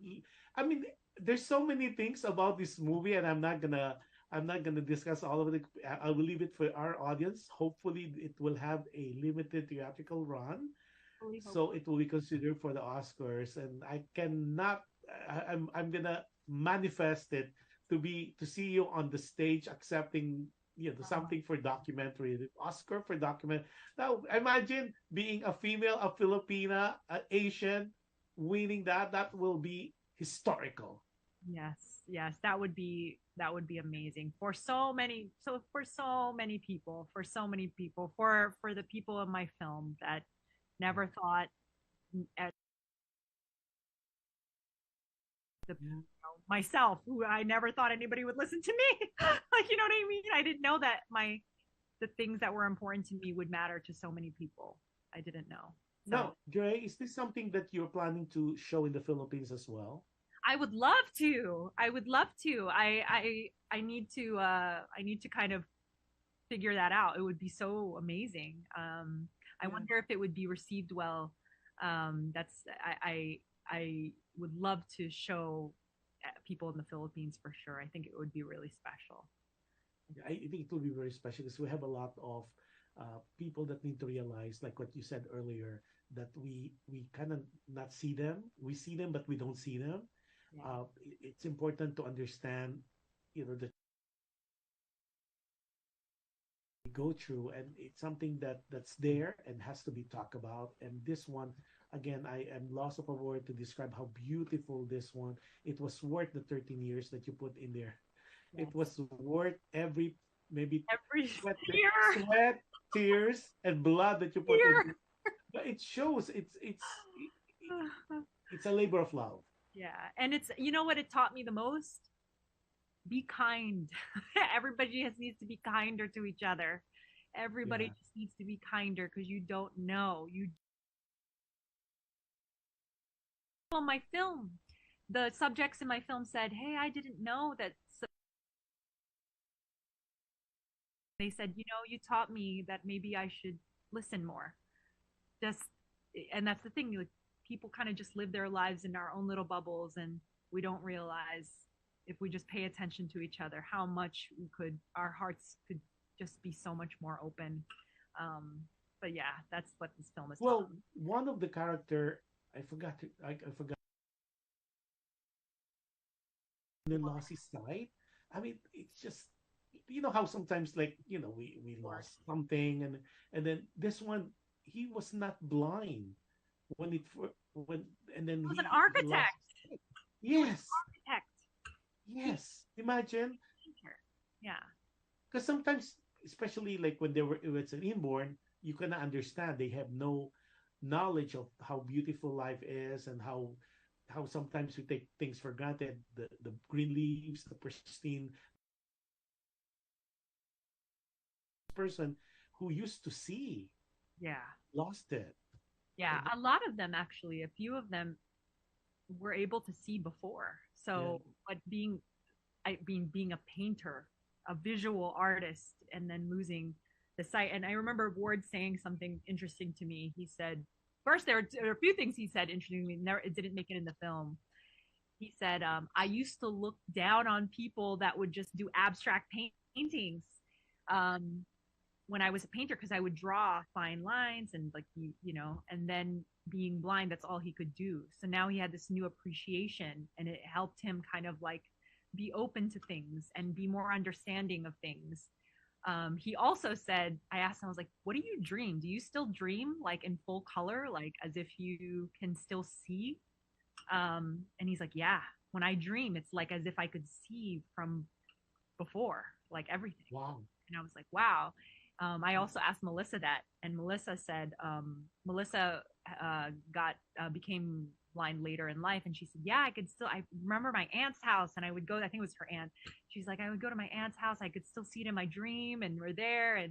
I mean, there's so many things about this movie, and I'm not gonna discuss all of it. I will leave it for our audience. Hopefully, it will have a limited theatrical run, so it will be considered for the Oscars. And I cannot I'm gonna manifest it to see you on the stage accepting something for documentary, the Oscar for document. Now imagine being a female, a Filipina, an Asian, winning that. That will be historical. Yes, yes, that would be amazing for so many, for the people of my film that never thought at myself, who I never thought anybody would listen to me. Like, you know what I mean? I didn't know that the things that were important to me would matter to so many people. I didn't know. So Now, Dre, is this something that you're planning to show in the Philippines as well? I would love to. I would love to. I need to kind of figure that out. It would be so amazing. I wonder if it would be received well. That's I would love to show people in the Philippines for sure. I think it would be really special. I think it will be very special because we have a lot of people that need to realize, like what you said earlier, that we kind of not see them. We see them, but we don't see them. It's important to understand, that we go through, and it's something that's there and has to be talked about. And this one, again, I am lost of a word to describe how beautiful this one. It was worth the 13 years that you put in there. It was worth every sweat, tears, and blood that you put in. But it shows it's a labor of love. Yeah, and it's, you know what it taught me the most? Be kind. Everybody just needs to be kinder to each other. Everybody just needs to be kinder because you don't know. On my film, the subjects in my film said, "Hey, I didn't know that." They said, you taught me that maybe I should listen more. Just, and that's the thing. Like, people kind of just live their lives in our own little bubbles, and we don't realize, if we just pay attention to each other, how much our hearts could just be so much more open. But yeah, that's what this film is. Well, one of the character, I forgot. I forgot. And then lost his sight. I mean, it's just, how sometimes, like, we lost something, and then this one, he was not blind when and then he was an architect. Yes. Architect. Yes. Imagine. Yeah. Because sometimes, especially like when it's an inborn, you cannot understand. They have no knowledge of how beautiful life is, and how sometimes we take things for granted. The green leaves, the pristine person who used to see. Yeah. Lost it. Yeah, a lot of them actually. A few of them were able to see before. So, but being a painter, a visual artist, and then losing the sight. And I remember Ward saying something interesting to me. He said, first, there are a few things he said interesting to me. It didn't make it in the film. He said, I used to look down on people that would just do abstract paintings. When I was a painter, because I would draw fine lines and, like, and then being blind, that's all he could do. So now he had this new appreciation, and it helped him kind of like be open to things and be more understanding of things. He also said, I asked him, I was like, what do you dream? Do you still dream like in full color, like as if you can still see? And he's like, yeah, when I dream, it's like as if I could see from before, like everything. Wow. And I was like, wow. I also asked Melissa that, and Melissa said, Melissa became blind later in life, and she said, yeah, I remember my aunt's house, and I would go, I think it was her aunt. She's like, I would go to my aunt's house, I could still see it in my dream, and we're there,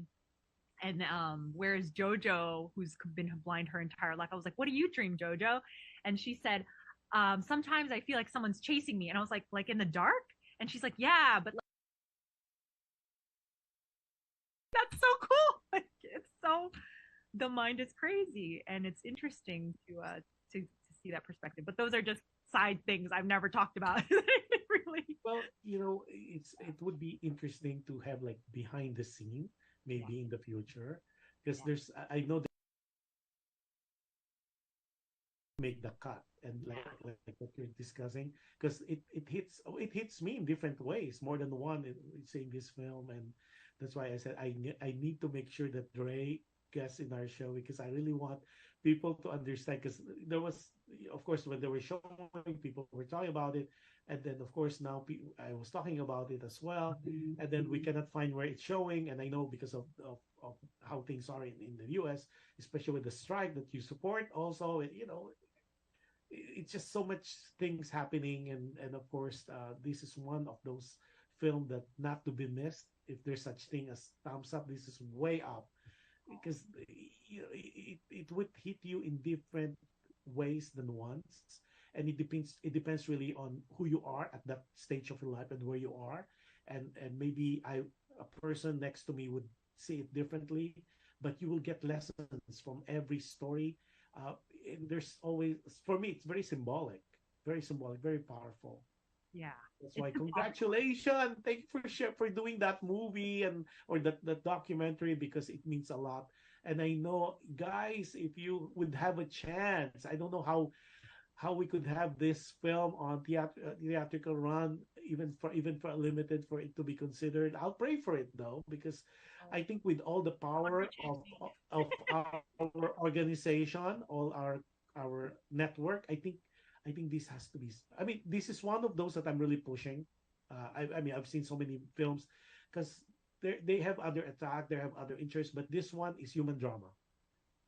and where's Jojo, who's been blind her entire life? I was like, what do you dream, Jojo? And she said, sometimes I feel like someone's chasing me, and I was like in the dark? And she's like, yeah, but that's so cool. Like, it's so, the mind is crazy, and it's interesting to see that perspective. But those are just side things I've never talked about. Really. Well, it would be interesting to have like behind the scene, maybe in the future, because I know make the cut, and like what you're discussing, because it hits me in different ways, more than one in seeing this film. And that's why I said I need to make sure that Dre guests in our show, because I really want people to understand, because there was, of course, when they were showing, people were talking about it, and then of course now I was talking about it as well, and then we cannot find where it's showing. And I know because of how things are in the US, especially with the strike that you support also, and it's just so much things happening. And of course, this is one of those film that not to be missed. If there's such thing as thumbs up, this is way up, because it would hit you in different ways than once. And it depends really on who you are at that stage of your life and where you are. And maybe a person next to me would see it differently, but you will get lessons from every story. And there's always, for me, it's very symbolic, very powerful. Yeah. That's why congratulations. Thank you for doing that movie or that documentary, because it means a lot. And I know, guys, if you would have a chance, I don't know how we could have this film on theatrical run, even for limited, for it to be considered. I'll pray for it though, because I think with all the power of our organization, all our network, I think this has to be. I mean, this is one of those that I'm really pushing. I mean, I've seen so many films, because they have other attack, they have other interests, but this one is human drama.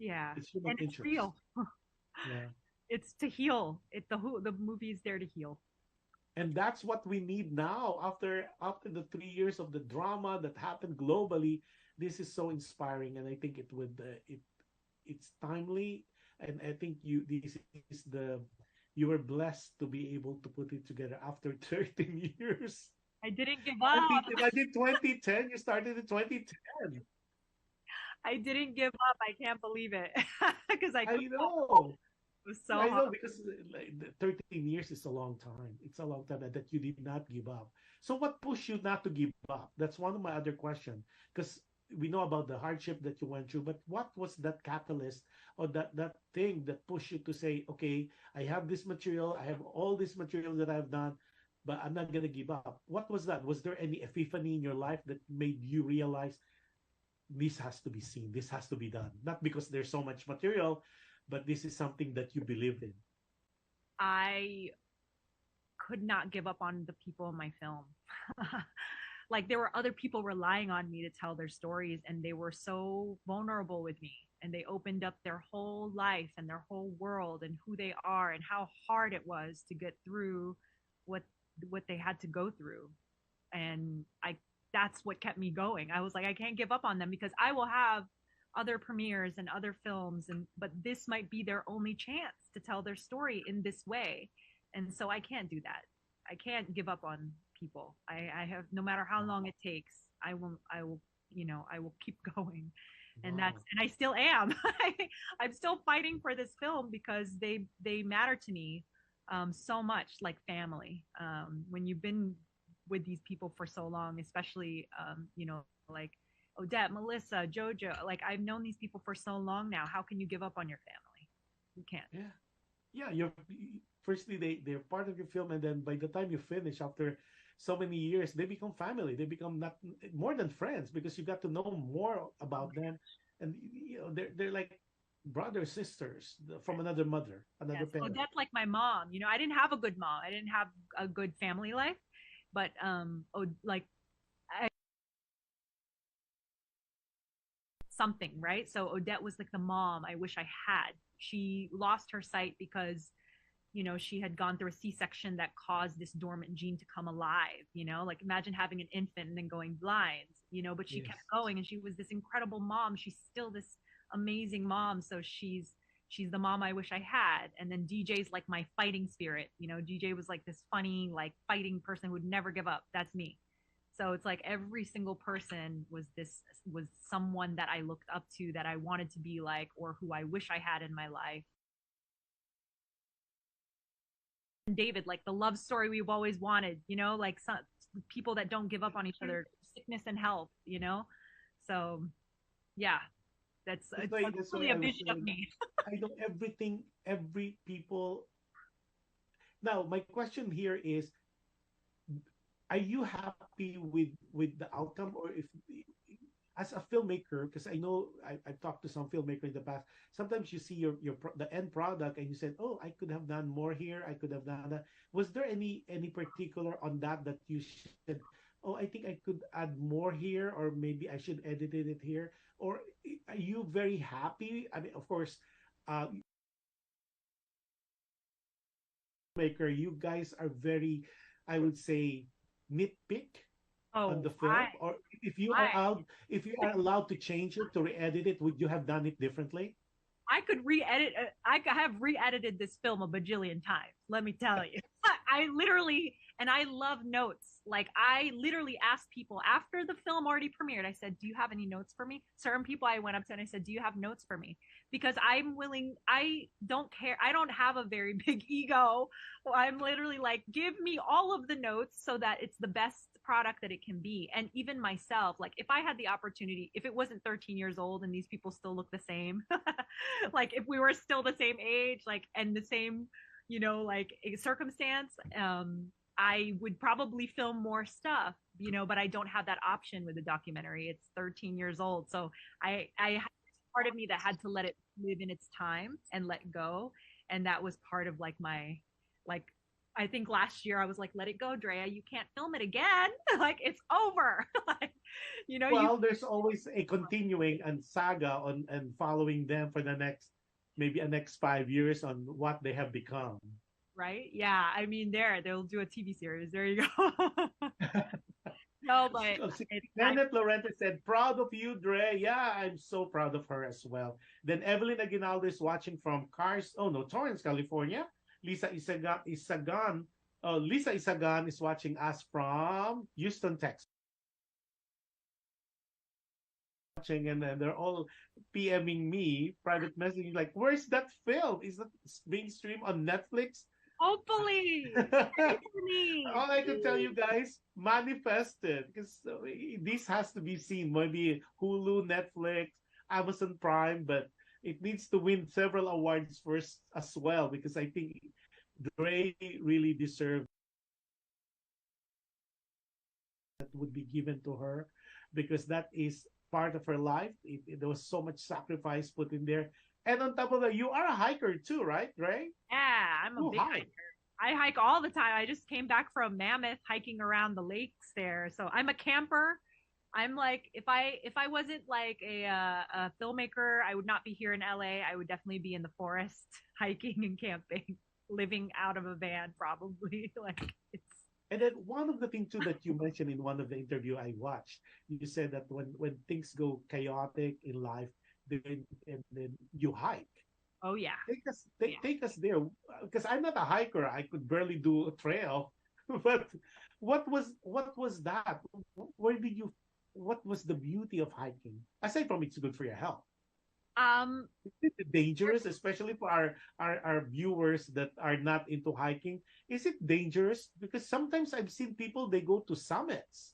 Yeah. It's human And it's interest. real. Yeah. It's to heal. The movie is there to heal. And that's what we need now, after the 3 years of the drama that happened globally. This is so inspiring, and I think it's timely. And I think this is you were blessed to be able to put it together after 13 years. I didn't give up. I did 2010. You started in 2010. I didn't give up. I can't believe it. Because I know. It was so I know, hard. because 13 years is a long time. It's a long time that you did not give up. So what pushed you not to give up? That's one of my other questions. Because we know about the hardship that you went through, but what was that catalyst, or that thing that pushed you to say, okay, I have this material, I have all this material that I've done, but I'm not going to give up? What was that? Was there any epiphany in your life that made you realize this has to be seen, this has to be done? Not because there's so much material, but this is something that you believed in. I could not give up on the people in my film. Like, there were other people relying on me to tell their stories, and they were so vulnerable with me, and they opened up their whole life and their whole world and who they are and how hard it was to get through what they had to go through. And that's what kept me going. I was like, I can't give up on them, because I will have other premieres and other films, but this might be their only chance to tell their story in this way. And so I can't do that. I can't give up on people. I have, no matter how long it takes, I will keep going. And I still am. I'm still fighting for this film, because they matter to me so much, like family. When you've been with these people for so long, especially like Odette, Melissa, Jojo, like, I've known these people for so long now. How can you give up on your family? You can't. Yeah. Firstly, they're part of your film, and then by the time you finish, after so many years, they become family. They become not more than friends, because you got to know more about them, and they're like brothers, sisters from another mother, another parent. Odette's like my mom. I didn't have a good mom. I didn't have a good family life, but something, right? So Odette was like the mom I wish I had. She lost her sight because she had gone through a C-section that caused this dormant gene to come alive. Like, imagine having an infant and then going blind, but she kept going, and she was this incredible mom. She's still this amazing mom. So she's the mom I wish I had. And then DJ's like my fighting spirit. DJ was like this funny, like, fighting person who would never give up. That's me. So it's like every single person was someone that I looked up to, that I wanted to be like, or who I wish I had in my life. David, like the love story we've always wanted, like some people that don't give up on each other, sickness and health, So yeah, that's really a vision of me. I know everything, every people. Now, my question here is, are you happy with the outcome, or if as a filmmaker, because I know I've talked to some filmmaker in the past, sometimes you see the end product and you said, oh, I could have done more here, I could have done that. Was there any particular on that you said, oh, I think I could add more here, or maybe I should edit it here? Or are you very happy? I mean, of course, maker, you guys are very, I would say, nitpick on Oh, the film. Or if you are allowed to change it, to re-edit it, would you have done it differently? I could re-edit. I have re-edited this film a bajillion times. Let me tell you, I literally, and I love notes. Like I literally asked people after the film already premiered. I said, "Do you have any notes for me?" Certain people I went up to and I said, "Do you have notes for me?" Because I'm willing. I don't care. I don't have a very big ego. I'm literally like, give me all of the notes so that it's the best product that it can be. And even myself, like if I had the opportunity, if it wasn't 13 years old and these people still look the same, like if we were still the same age, like and the same, like circumstance, I would probably film more stuff, but I don't have that option with a documentary. It's 13 years old. So I had part of me that had to let it live in its time and let go. And that was part of like like, I think last year I was like, let it go, Drea. You can't film it again. Like it's over. Like, Well, there's always a continuing and saga on and following them for the next maybe a next 5 years on what they have become. Right? Yeah. I mean, they'll do a TV series. There you go. No, but Kenneth Lorente said, proud of you, Dre. Yeah, I'm so proud of her as well. Then Evelyn Aguinaldo is watching from Torrance, California. Lisa Isagan is watching us from Houston, Texas. And then they're all PMing me, private messaging, like, where's that film? Is that being streamed on Netflix? Hopefully. All I can tell you guys, manifest it, because this has to be seen. Maybe Hulu, Netflix, Amazon Prime, but it needs to win several awards first as well, because I think Dre really deserved that would be given to her, because that is part of her life. There was so much sacrifice put in there. And on top of that, you are a hiker too, right, Ray? Yeah, I'm a big hiker. I hike all the time. I just came back from Mammoth hiking around the lakes there. So I'm a camper. I'm like, if I wasn't like a filmmaker, I would not be here in LA. I would definitely be in the forest hiking and camping, living out of a van probably. Like it's. And then one of the things too that you mentioned in one of the interview I watched, you said that when things go chaotic in life, then you hike. Oh yeah. Take us there, because I'm not a hiker. I could barely do a trail. But what was that? What was the beauty of hiking? Aside from it's good for your health. Is it dangerous, especially for our viewers that are not into hiking? Is it dangerous? Because sometimes I've seen people, they go to summits.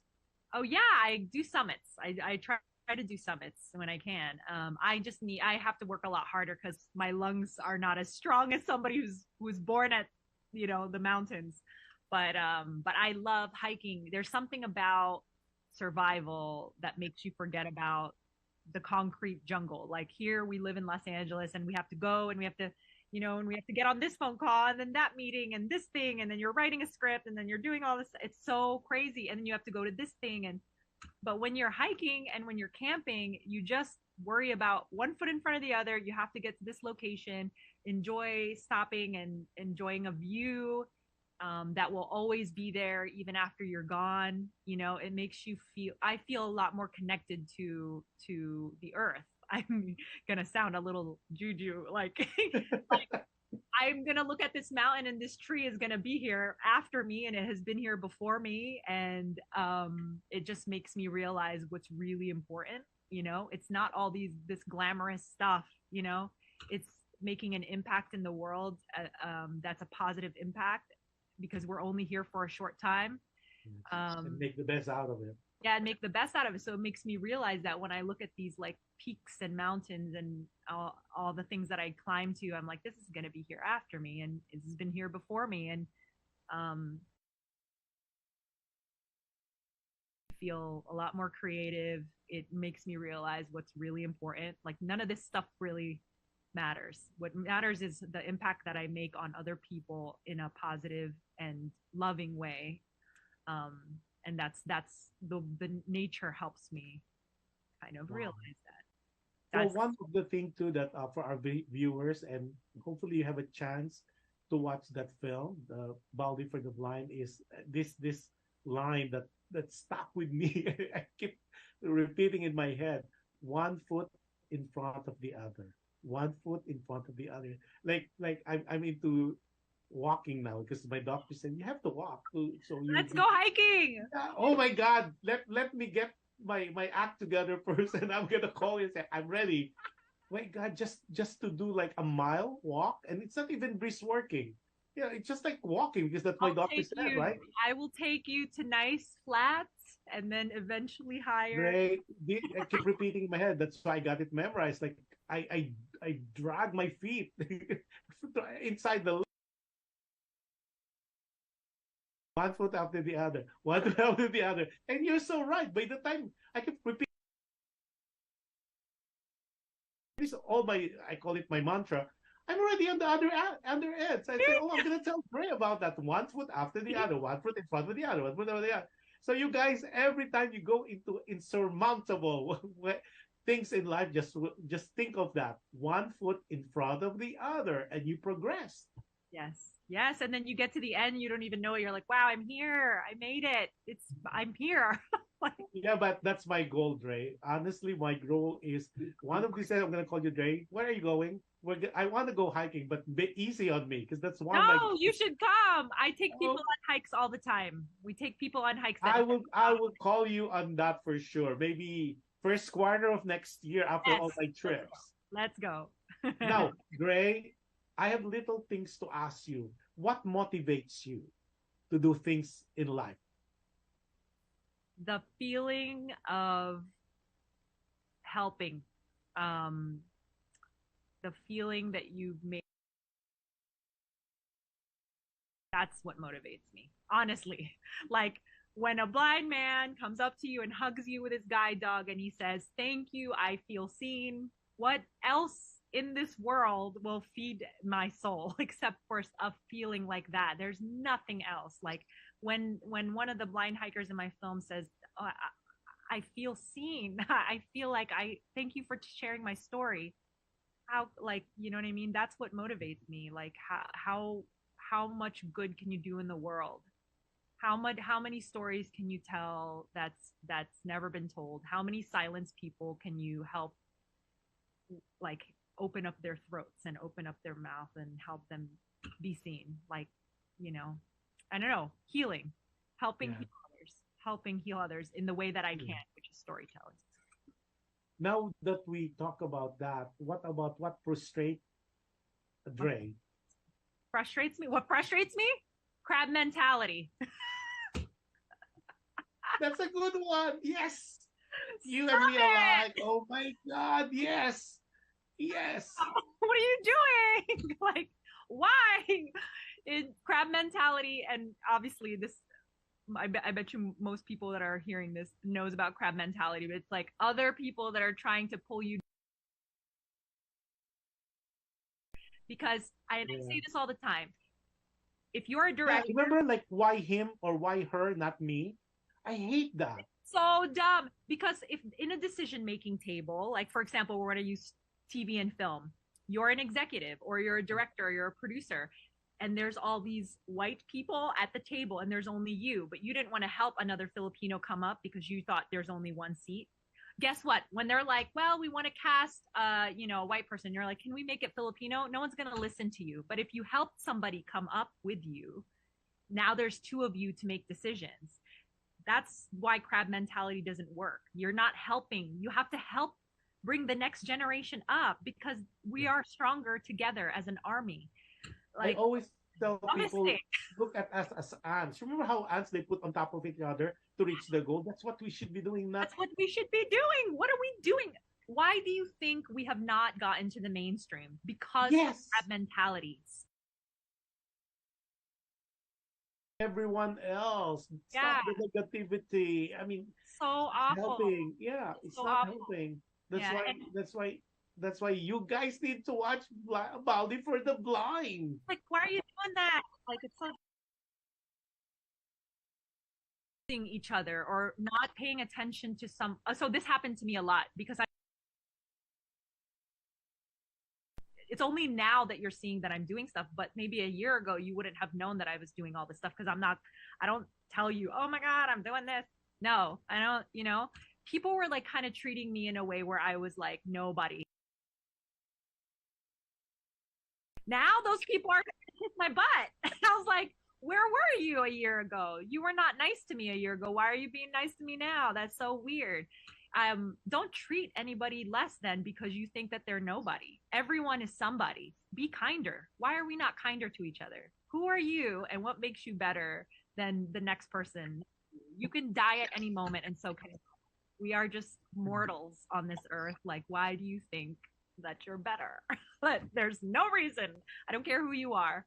Oh yeah, I do summits. I try to do summits when I can. I have to work a lot harder because my lungs are not as strong as somebody who's born at the mountains. But I love hiking. There's something about survival that makes you forget about the concrete jungle. Like here we live in Los Angeles and we have to go and we have to and we have to get on this phone call and then that meeting and this thing and then you're writing a script and then you're doing all this. It's so crazy. And then you have to go to this thing. But when you're hiking and when you're camping, you just worry about one foot in front of the other. You have to get to this location, enjoy stopping and enjoying a view that will always be there even after you're gone. It makes you I feel a lot more connected to the earth. I'm gonna sound a little juju, like I'm gonna look at this mountain and this tree is gonna be here after me and it has been here before me, and it just makes me realize what's really important. It's not all this glamorous stuff. It's making an impact in the world that's a positive impact, because we're only here for a short time. And make the best out of it. Yeah, and make the best out of it. So it makes me realize that when I look at these like peaks and mountains and all the things that I climb to, I'm like, this is going to be here after me, and it's been here before me, and feel a lot more creative. It makes me realize what's really important. Like none of this stuff really matters. What matters is the impact that I make on other people in a positive and loving way. And that's the nature helps me kind of realize that. Well, one of the thing too that for our viewers, and hopefully you have a chance to watch that film, the Baldy for the Blind, is this line that stuck with me. I keep repeating in my head: 1 foot in front of the other, 1 foot in front of the other. Like I'm into walking now because my doctor said you have to walk. So let's go hiking. Oh my God! Let me get my act together first, and I'm gonna call you and say I'm ready. My God, just to do like a mile walk, and it's not even brisk working. Yeah, it's just like walking because that's my doctor said, right? I will take you to nice flats and then eventually higher. Great. I keep repeating in my head. That's why I got it memorized. Like I drag my feet inside the 1 foot after the other, 1 foot after the other. And you're so right. By the time I keep repeating this, I call it my mantra. I'm already on the other end. So I say, I'm gonna tell Drea about that. 1 foot after the other, 1 foot in front of the other, 1 foot after the other. So you guys, every time you go into insurmountable things in life, just think of that. 1 foot in front of the other, and you progress. Yes, and then you get to the end, you don't even know it. You're like, wow, I'm here. I made it. I'm here. Yeah, but that's my goal, Dre. Honestly, my goal is one of these days I'm gonna call you, Dre. Where are you going? I want to go hiking, but be easy on me because that's one. No, you should come. I take people on hikes all the time. We take people on hikes. I will call you on that for sure. Maybe first quarter of next year after all my trips. Let's go. Now, Dre, I have little things to ask you. What motivates you to do things in life? The feeling of helping. The feeling that you've made. That's what motivates me, honestly. Like when a blind man comes up to you and hugs you with his guide dog and he says, "Thank you, I feel seen." What else in this world will feed my soul except for a feeling like that? There's nothing else. Like when one of the blind hikers in my film says, "Oh, I feel seen." I feel like I thank you for sharing my story. How, like, you know what I mean? That's what motivates me. Like how much good can you do in the world? How many stories can you tell that's never been told? How many silenced people can you help, like, open up their throats and open up their mouth and help them be seen? Like, I don't know, helping heal others in the way that I can, which is storytelling. Now that we talk about that, what about what frustrates Dre? Frustrates me? What frustrates me? Crab mentality. That's a good one. Yes. You and me alike. Oh my God. Yes. Yes. What are you doing? Like, why? Crab mentality, and obviously this, I bet you most people that are hearing this knows about crab mentality, but it's like other people that are trying to pull you. Because I say this all the time. If you're a director, remember, like, why him or why her, not me? I hate that. So dumb. Because if in a decision-making table, like for example, we're going to use TV and film, you're an executive or you're a director or you're a producer, and there's all these white people at the table and there's only you, but you didn't want to help another Filipino come up because you thought there's only one seat. Guess what? When they're like, well, we want to cast, a white person, you're like, can we make it Filipino? No one's going to listen to you. But if you help somebody come up with you, now there's two of you to make decisions. That's why crab mentality doesn't work. You're not helping. You have to help bring the next generation up because we are stronger together as an army. Like, tell people, Honestly. look at us as ants. Remember how ants they put on top of each other to reach the goal? That's what we should be doing. Not That's what we should be doing. What are we doing? Why do you think we have not gotten to the mainstream? Because we Yes. have mentalities. everyone else. Yeah. Stop the negativity. I mean, So awful. helping. Yeah, it's So not awful. helping. That's Yeah, why. and- That's why you guys need to watch Baldi for the Blind. Like, why are you doing that? Like, it's so each other or not paying attention to some. So this happened to me a lot because it's only now that you're seeing that I'm doing stuff, but maybe a year ago you wouldn't have known that I was doing all this stuff because I don't tell you, oh my God, I'm doing this. No, I don't, people were like kind of treating me in a way where I was like nobody. Now those people are gonna kiss my butt. I was like, where were you a year ago? You were not nice to me a year ago. Why are you being nice to me now? That's so weird. Don't treat anybody less than because you think that they're nobody. Everyone is somebody. Be kinder. Why are we not kinder to each other? Who are you and what makes you better than the next person? You can die at any moment and so can we. Are just mortals on this earth. Like, why do you think that you're better? But there's no reason. I don't care who you are.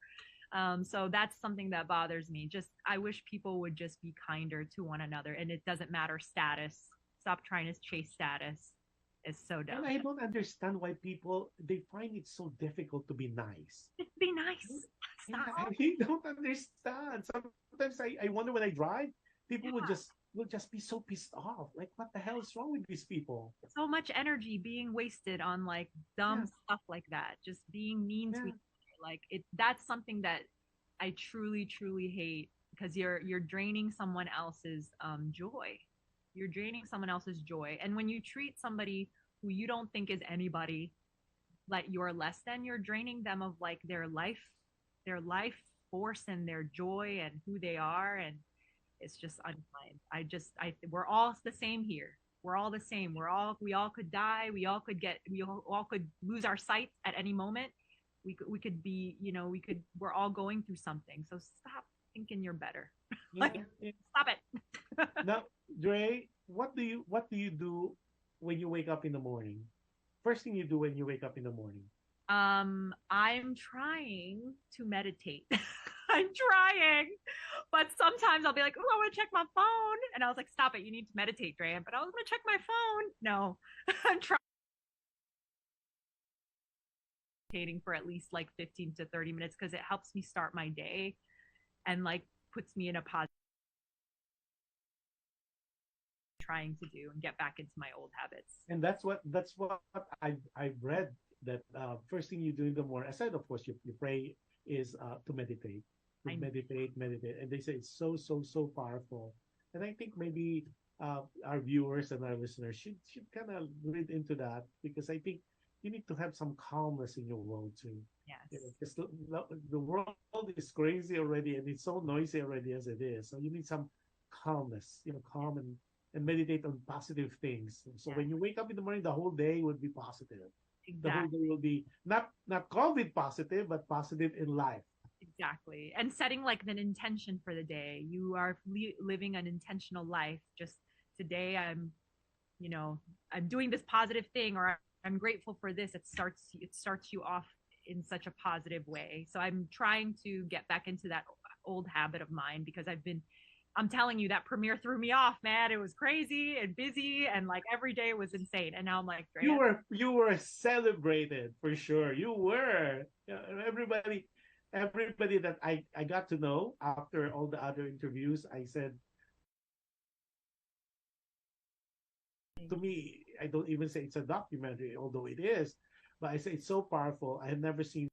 So that's something that bothers me. Just, I wish people would just be kinder to one another, and it doesn't matter status. Stop trying to chase status. It's so dumb. And I don't understand why people they find it so difficult to be nice. Just be nice. Stop. I really don't understand. Sometimes I wonder when I drive, people will just be so pissed off. Like, what the hell is wrong with these people? So much energy being wasted on like dumb stuff like that. Just being mean to each other. Like that's something that I truly, truly hate because you're draining someone else's joy. You're draining someone else's joy. And when you treat somebody who you don't think is anybody like you're less than, you're draining them of like their life force and their joy and who they are. And it's just unkind. We're all the same here. We're all the same. We all could die. We all could lose our sight at any moment. We could be, we're all going through something. So stop thinking you're better. Stop it. Now, Dre, what do you do when you wake up in the morning? First thing you do when you wake up in the morning? I'm trying to meditate. I'm trying, but sometimes I'll be like, "Oh, I want to check my phone," and I was like, "Stop it! You need to meditate, Dre." But I was going to check my phone. No, I'm trying meditating for at least like 15 to 30 minutes because it helps me start my day, and like puts me in a positive. Trying to do and get back into my old habits. And that's what I've read that first thing you do in the morning, aside of course you pray, is to meditate. Meditate, and they say it's so powerful. And I think maybe our viewers and our listeners should kind of read into that because I think you need to have some calmness in your world too. Yes. Because the world is crazy already and it's so noisy already as it is. So you need some calmness, calm and meditate on positive things. So when you wake up in the morning, the whole day would be positive. Exactly. The whole day will be not COVID positive, but positive in life. Exactly. And setting like an intention for the day. You are living an intentional life. Just today I'm doing this positive thing, or I'm grateful for this. It starts you off in such a positive way. So I'm trying to get back into that old habit of mine because I'm telling you, that premiere threw me off, man. It was crazy and busy and like every day was insane. And now I'm like, Drea, you were celebrated for sure. You were. Everybody that I got to know after all the other interviews, I said, to me, I don't even say it's a documentary, although it is, but I say it's so powerful. I have never seen.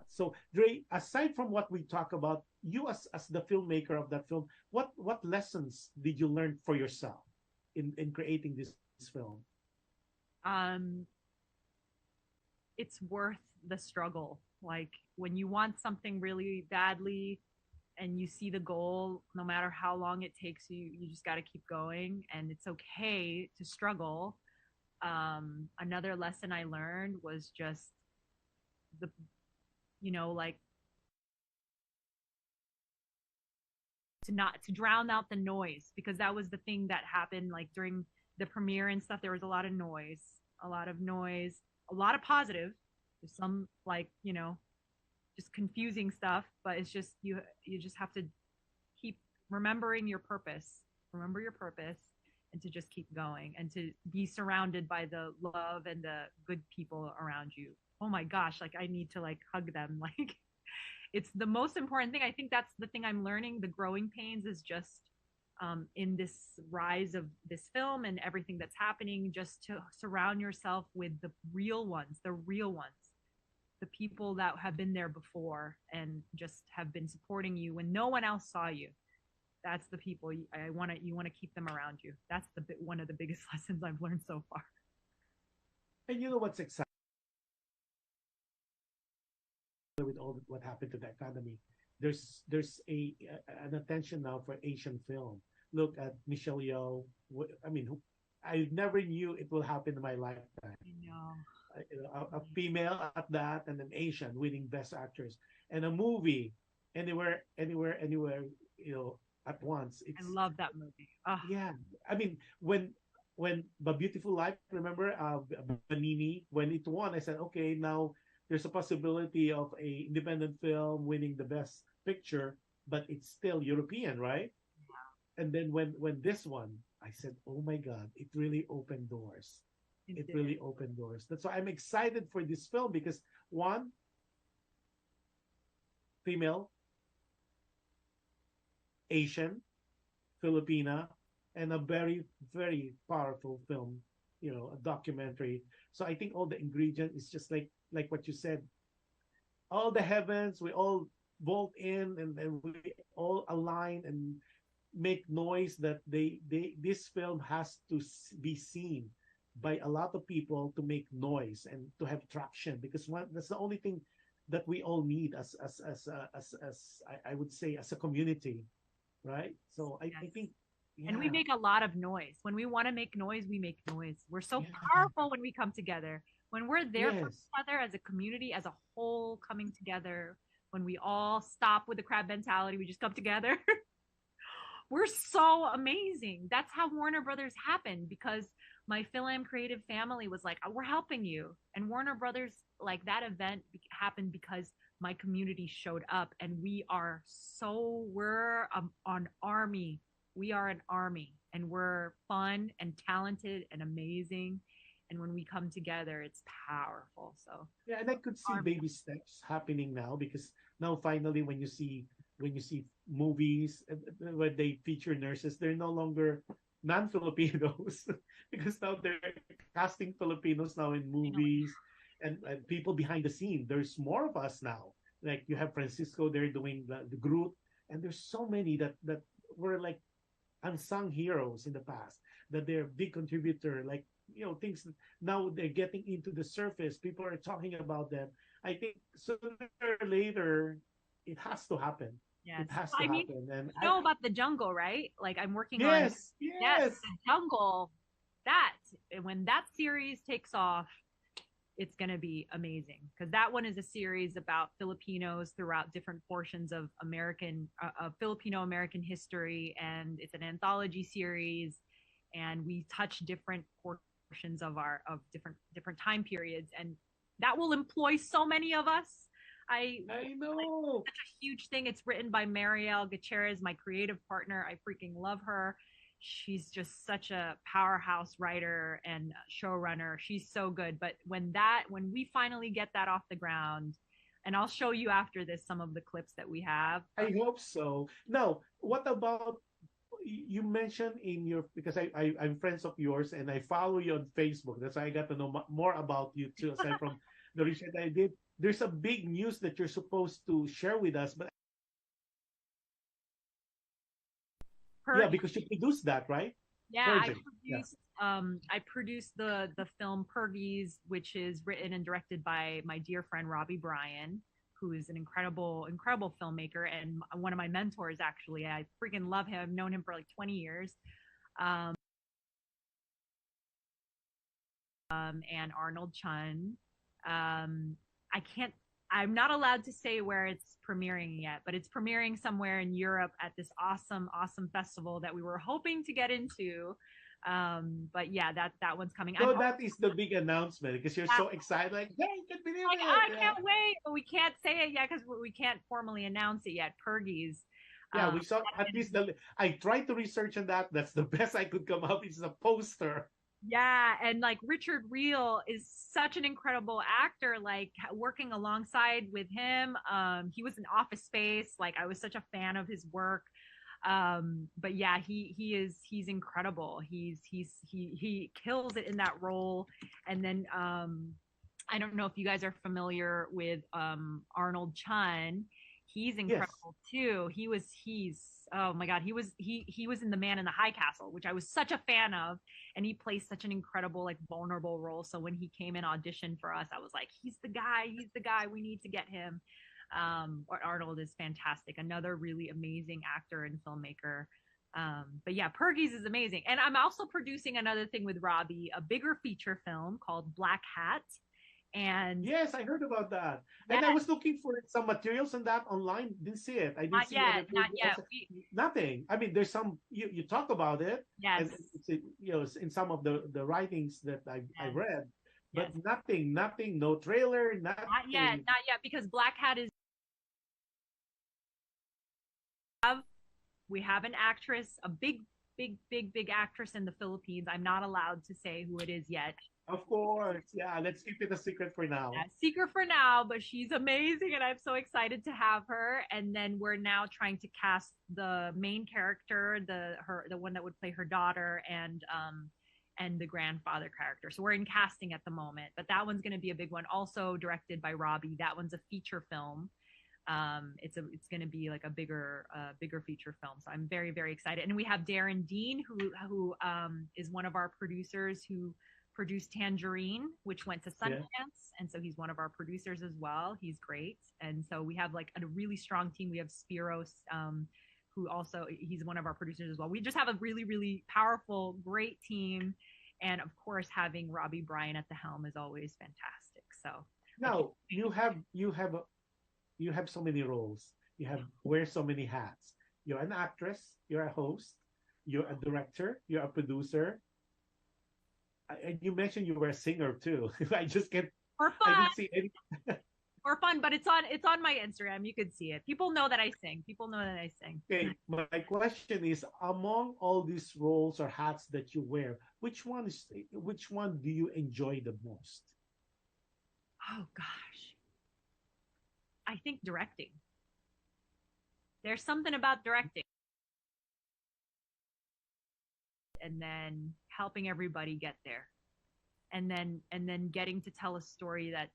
So, Dre, aside from what we talk about, you as the filmmaker of that film, what lessons did you learn for yourself in creating this film? It's worth the struggle. Like when you want something really badly and you see the goal, no matter how long it takes you, you just got to keep going, and it's okay to struggle. Another lesson I learned was just the, you know, like to drown out the noise, because that was the thing that happened like during the premiere and stuff. There was a lot of noise, a lot of noise, a lot of positive. There's some like, you know, just confusing stuff, but it's just you just have to keep remembering your purpose. Remember your purpose, and to just keep going and to be surrounded by the love and the good people around you. Oh my gosh, like I need to like hug them. Like it's the most important thing. I think that's the thing I'm learning. The growing pains is just in this rise of this film and everything that's happening, just to surround yourself with the real ones, the people that have been there before and just have been supporting you when no one else saw you. That's the people you want to keep them around you. That's one of the biggest lessons I've learned so far. And you know what's exciting with all what happened to the economy? There's an attention now for Asian film. Look at Michelle Yeoh. I mean, I never knew it will happen in my lifetime. I know. A female at that, and an Asian winning Best Actress, and a movie anywhere, you know, at once. I love that movie. Oh. Yeah, I mean, when The Beautiful Life, remember, Benini, when it won, I said, okay, now there's a possibility of a independent film winning the Best Picture, but it's still European, right? Yeah. And then when this one, I said, oh my God, it really opened doors. It really opened doors. That's why I'm excited for this film, because one, female, Asian, Filipina, and a very, very powerful film, you know, a documentary. So I think all the ingredient is just like what you said. All the heavens, we all bolt in, and we all align and make noise that this film has to be seen by a lot of people, to make noise and to have traction, because that's the only thing that we all need as I would say, as a community, right? So I think, yeah. And we make a lot of noise. When we want to make noise, we make noise. We're so powerful when we come together. When we're there for each other as a community, as a whole, coming together, when we all stop with the crab mentality, we just come together. We're so amazing. That's how Warner Brothers happened, because my Film Creative family was like, we're helping you. And Warner Brothers, like that event happened because my community showed up, and we're an army. We are an army, and we're fun and talented and amazing. And when we come together, it's powerful. So yeah, and I could see baby steps happening now, because now finally when you see movies where they feature nurses, they're no longer non-Filipinos because now they're casting Filipinos now in movies, and people behind the scene. There's more of us now. Like you have Francisco there doing the Groot, and there's so many that were like unsung heroes in the past, that they're big contributor, like, you know, things now they're getting into the surface. People are talking about them. I think sooner or later it has to happen. Yes. It has to happen. And you know about The Jungle, right? Like I'm working on The Jungle. When that series takes off, it's going to be amazing, because that one is a series about Filipinos throughout different portions of Filipino-American history, and it's an anthology series, and we touch different portions of different time periods, and that will employ so many of us. I know. Like, such a huge thing. It's written by Marielle Gutierrez, my creative partner. I freaking love her. She's just such a powerhouse writer and showrunner. She's so good. But when we finally get that off the ground, and I'll show you after this some of the clips that we have. I hope so. Now, what about, you mentioned in your, because I'm friends of yours and I follow you on Facebook. That's why I got to know more about you too, aside from the research I did. There's a big news that you're supposed to share with us, but yeah, because you produced that, right? Yeah, I produced the film Pergies, which is written and directed by my dear friend Robbie Bryan, who is an incredible filmmaker and one of my mentors. Actually, I freaking love him. I've known him for like 20 years. And Arnold Chun. I can't I'm not allowed to say where it's premiering yet, but it's premiering somewhere in Europe at this awesome festival that we were hoping to get into. But yeah, that one's coming. So that is the big announcement because you're so excited, like, yeah, you can believe it. I can't wait, but we can't say it yet because we can't formally announce it yet. Pergies. Yeah, we saw at least I tried to research on that. That's the best I could come up. It's a poster. Yeah, and like Richard Reel is such an incredible actor. Like working alongside with him, he was in Office Space. Like I was such a fan of his work. But yeah, he's incredible. He kills it in that role. And then I don't know if you guys are familiar with Arnold Chun. He's incredible too. He's oh my god, he was in The Man in the High Castle, which I was such a fan of, and he plays such an incredible, like, vulnerable role. So when he came in audition for us, I was like, he's the guy, we need to get him. Arnold is fantastic, another really amazing actor and filmmaker. But yeah, Pergies is amazing. And I'm also producing another thing with Robbie, a bigger feature film called Black Hat. And yes, I heard about that. And yes. I was looking for some materials on that online. Didn't see it. I didn't Not see yet. nothing. I mean, there's some you talk about it. Yes. And it's, in some of the writings that I read, but nothing. No trailer. Nothing. Not yet, because Black Hat is. We have an actress, a big actress in the Philippines. I'm not allowed to say who it is yet. Of course, yeah. Let's keep it a secret for now. Yeah, secret for now, but she's amazing, and I'm so excited to have her. And then we're now trying to cast the main character, the one that would play her daughter, and the grandfather character. So we're in casting at the moment, but that one's going to be a big one. Also directed by Robbie. That one's a feature film. It's going to be like a bigger feature film. So I'm very, very excited. And we have Darren Dean, who is one of our producers who produced Tangerine, which went to Sundance. And so he's one of our producers as well. He's great. And so we have like a really strong team. We have Spiros, who also, he's one of our producers as well. We just have a really, really powerful, great team. And of course, having Robbie Bryan at the helm is always fantastic. So now you have so many roles. You wear so many hats. You're an actress, you're a host, you're a director, you're a producer. And you mentioned you were a singer too. I just can't. For fun. I didn't see any. For fun, but it's on my Instagram. You could see it. People know that I sing. Okay, my question is: among all these roles or hats that you wear, which one do you enjoy the most? Oh gosh, I think directing. There's something about directing. And then helping everybody get there, and then getting to tell a story that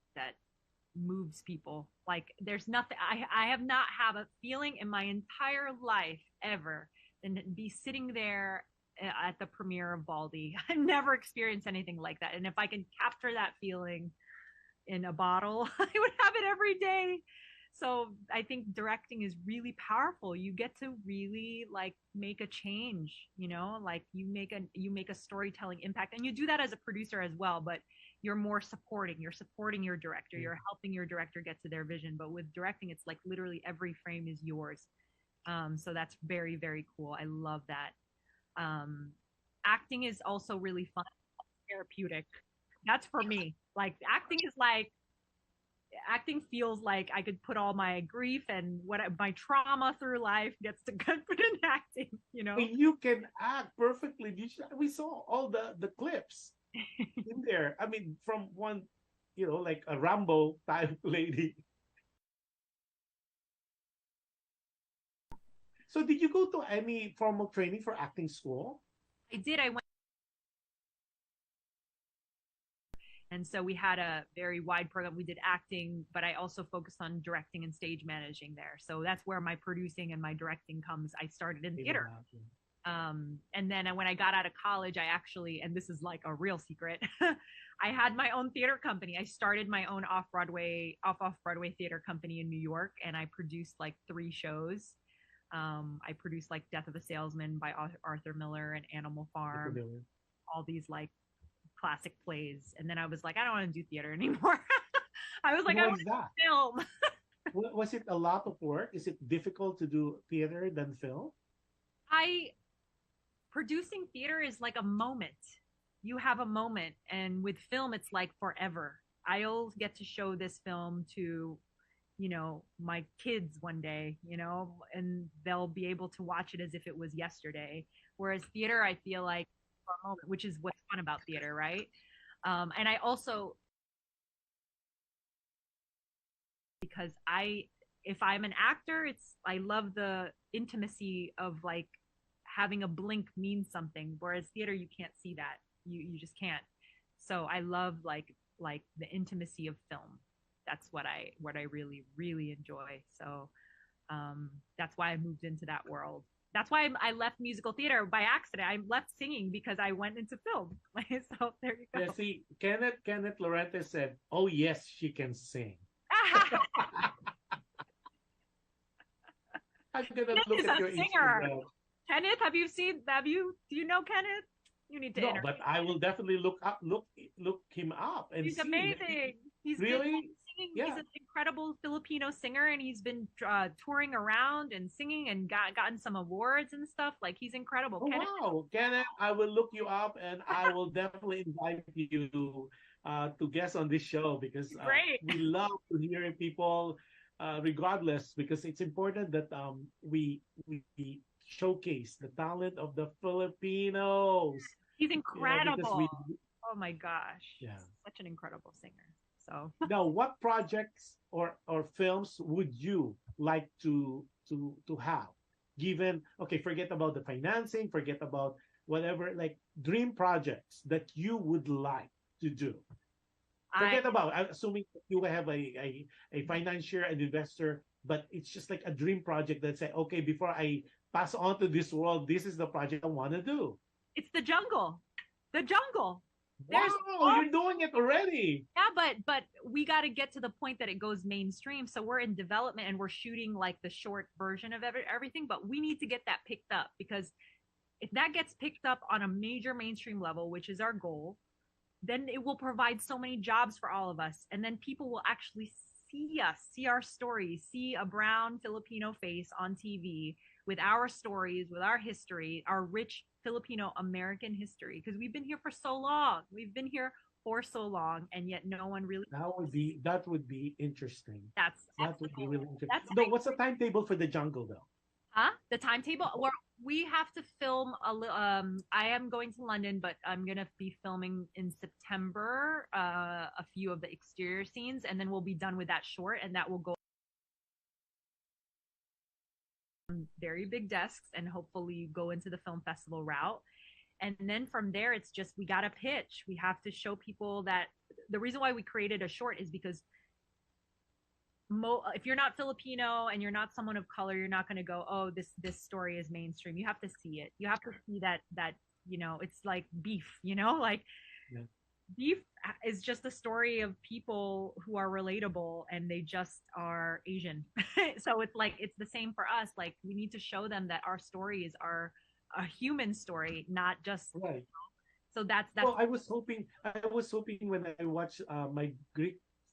moves people. Like there's nothing, I have not have a feeling in my entire life ever than be sitting there at the premiere of Baldy. I've never experienced anything like that, and if I can capture that feeling in a bottle, I would have it every day. So I think directing is really powerful. You get to really like make a change, like you make a storytelling impact, and you do that as a producer as well, but you're more supporting. You're supporting your director. You're helping your director get to their vision. But with directing, it's like literally every frame is yours. So that's very, very cool. I love that. Acting is also really fun, therapeutic. That's for me. Like acting feels like I could put all my grief and my trauma through life gets to put in acting, And you can act perfectly. We saw all the clips in there. I mean, from one, like a Rambo type lady. So did you go to any formal training for acting school? I did. I went. And so we had a very wide program. We did acting, but I also focused on directing and stage managing there. So that's where my producing and my directing comes. I started in theater. And then when I got out of college, I actually, and this is like a real secret, I had my own theater company. I started my own off-Broadway theater company in New York, and I produced like 3 shows. I produced like Death of a Salesman by Arthur Miller and Animal Farm, all these like classic plays. And then I was like, I don't want to do theater anymore. I was like, I Why want is to that? film. Was it a lot of work? Is it difficult to do theater than film? I producing theater is like a moment. You have a moment, and with film, it's like forever. I'll get to show this film to, my kids one day, and they'll be able to watch it as if it was yesterday. Whereas theater, I feel like for a moment, which is what's fun about theater, right? And I also, because if I'm an actor, I love the intimacy of like having a blink means something. Whereas theater, you can't see that. You just can't. So I love like the intimacy of film. That's what I really really enjoy. So that's why I moved into that world. That's why I left musical theater by accident. I left singing because I went into film. So there you go. Yeah, see, Kenneth Lorente said, "Oh yes, she can sing." I'm gonna Kenneth look is at a your singer. Instagram. Kenneth, do you know Kenneth? You need to No, interview. but I will definitely look him up and He's see. amazing. He's Really? been singing. Yeah. He's an incredible Filipino singer, and he's been touring around and singing and gotten some awards and stuff. Like he's incredible. Oh, Kenneth, wow, Kenneth, I will look you up and I will definitely invite you to guest on this show because Great. we love to hear people, regardless, because it's important that we showcase the talent of the Filipinos. he's Because incredible. Oh my gosh. Yeah. Such an incredible singer. So Now, what projects or films would you like to have? Given, okay, forget about the financing, forget about whatever, like dream projects that you would like to do. Forget about assuming you have a financier, an investor, but it's just like a dream project that say, okay, before I pass on to this world, this is the project I want to do. it's the jungle. The jungle. Wow, you're doing it already. Yeah, but we got to get to the point that it goes mainstream. So we're in development and we're shooting like the short version of everything, but we need to get that picked up because if that gets picked up on a major mainstream level, which is our goal, then it will provide so many jobs for all of us. And then people will actually see us, see our stories, see a brown Filipino face on TV with our stories, with our history, our rich Filipino American history, because we've been here for so long. We've been here for so long, and yet no one really. That would be interesting. That would be really interesting. No, what's the timetable for the jungle though? Huh? The timetable? Well, we have to film I am going to London, but I'm gonna be filming in September a few of the exterior scenes, and then we'll be done with that short, and that will go on very big desks and hopefully go into the film festival route. And then from there, it's just we gotta pitch. We have to show people that the reason why we created a short is because if you're not Filipino and you're not someone of color, you're not going to go, oh, this story is mainstream. You have to see it. You have to see that it's like beef, like beef is just a story of people who are relatable and they just are Asian. So it's like it's the same for us. Like we need to show them that our stories are a human story, not just right. So that's well, I was hoping when I watched my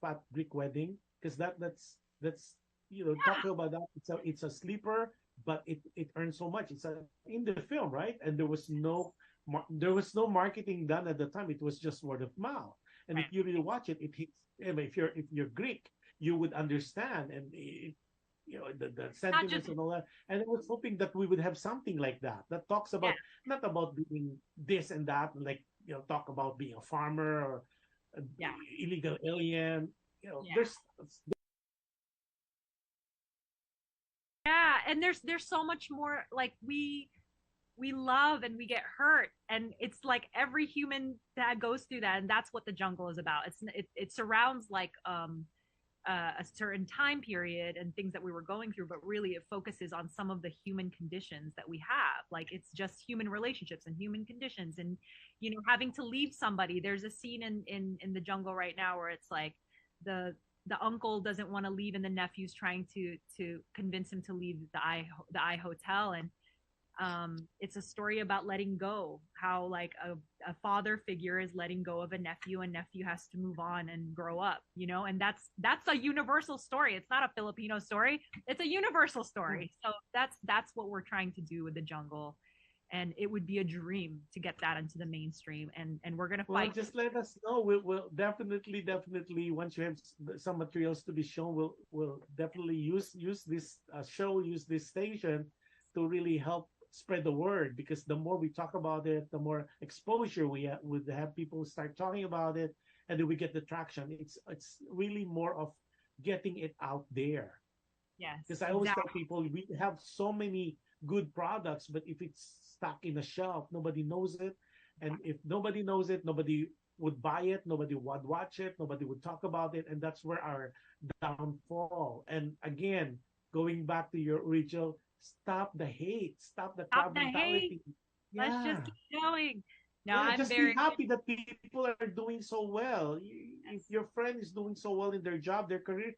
Fat Greek Wedding, because that's talking about that, it's a sleeper, but it earns so much. It's in the film, right? And there was no marketing done at the time. It was just word of mouth. And if you really watch it, it hits. If you're Greek, you would understand, and the sentiments and all that. And I was hoping that we would have something like that talks about not about being this and that, like talk about being a farmer or illegal alien. There's and there's so much more. Like we love and we get hurt, and it's like every human that goes through that, and that's what the jungle is about. It surrounds like a certain time period and things that we were going through, but really it focuses on some of the human conditions that we have. Like it's just human relationships and human conditions, and having to leave somebody. There's a scene in the jungle right now where it's like the uncle doesn't want to leave and the nephew's trying to convince him to leave the I hotel, and It's a story about letting go, how like a father figure is letting go of a nephew, and nephew has to move on and grow up, and that's a universal story. It's not a Filipino story, it's a universal story. So that's what we're trying to do with The Jungle, and it would be a dream to get that into the mainstream, and we're gonna Well, fight. just let us know. We'll definitely once you have some materials to be shown, we'll definitely use this show, use this station to really help spread the word, because the more we talk about it, the more exposure we would have people start talking about it, and then we get the traction. It's really more of getting it out there. Yes, Because I always tell exactly. people we have so many good products, but if it's stuck in a shelf, nobody knows it. And if nobody knows it, nobody would buy it, nobody would watch it, nobody would talk about it. And that's where our downfall. And again, going back to your original, stop the hate, stop the Stop crab the hate. mentality. Let's Yeah. just keep going. No, Yeah, I'm just very be happy that people are doing so well. If your friend is doing so well in their job, their career,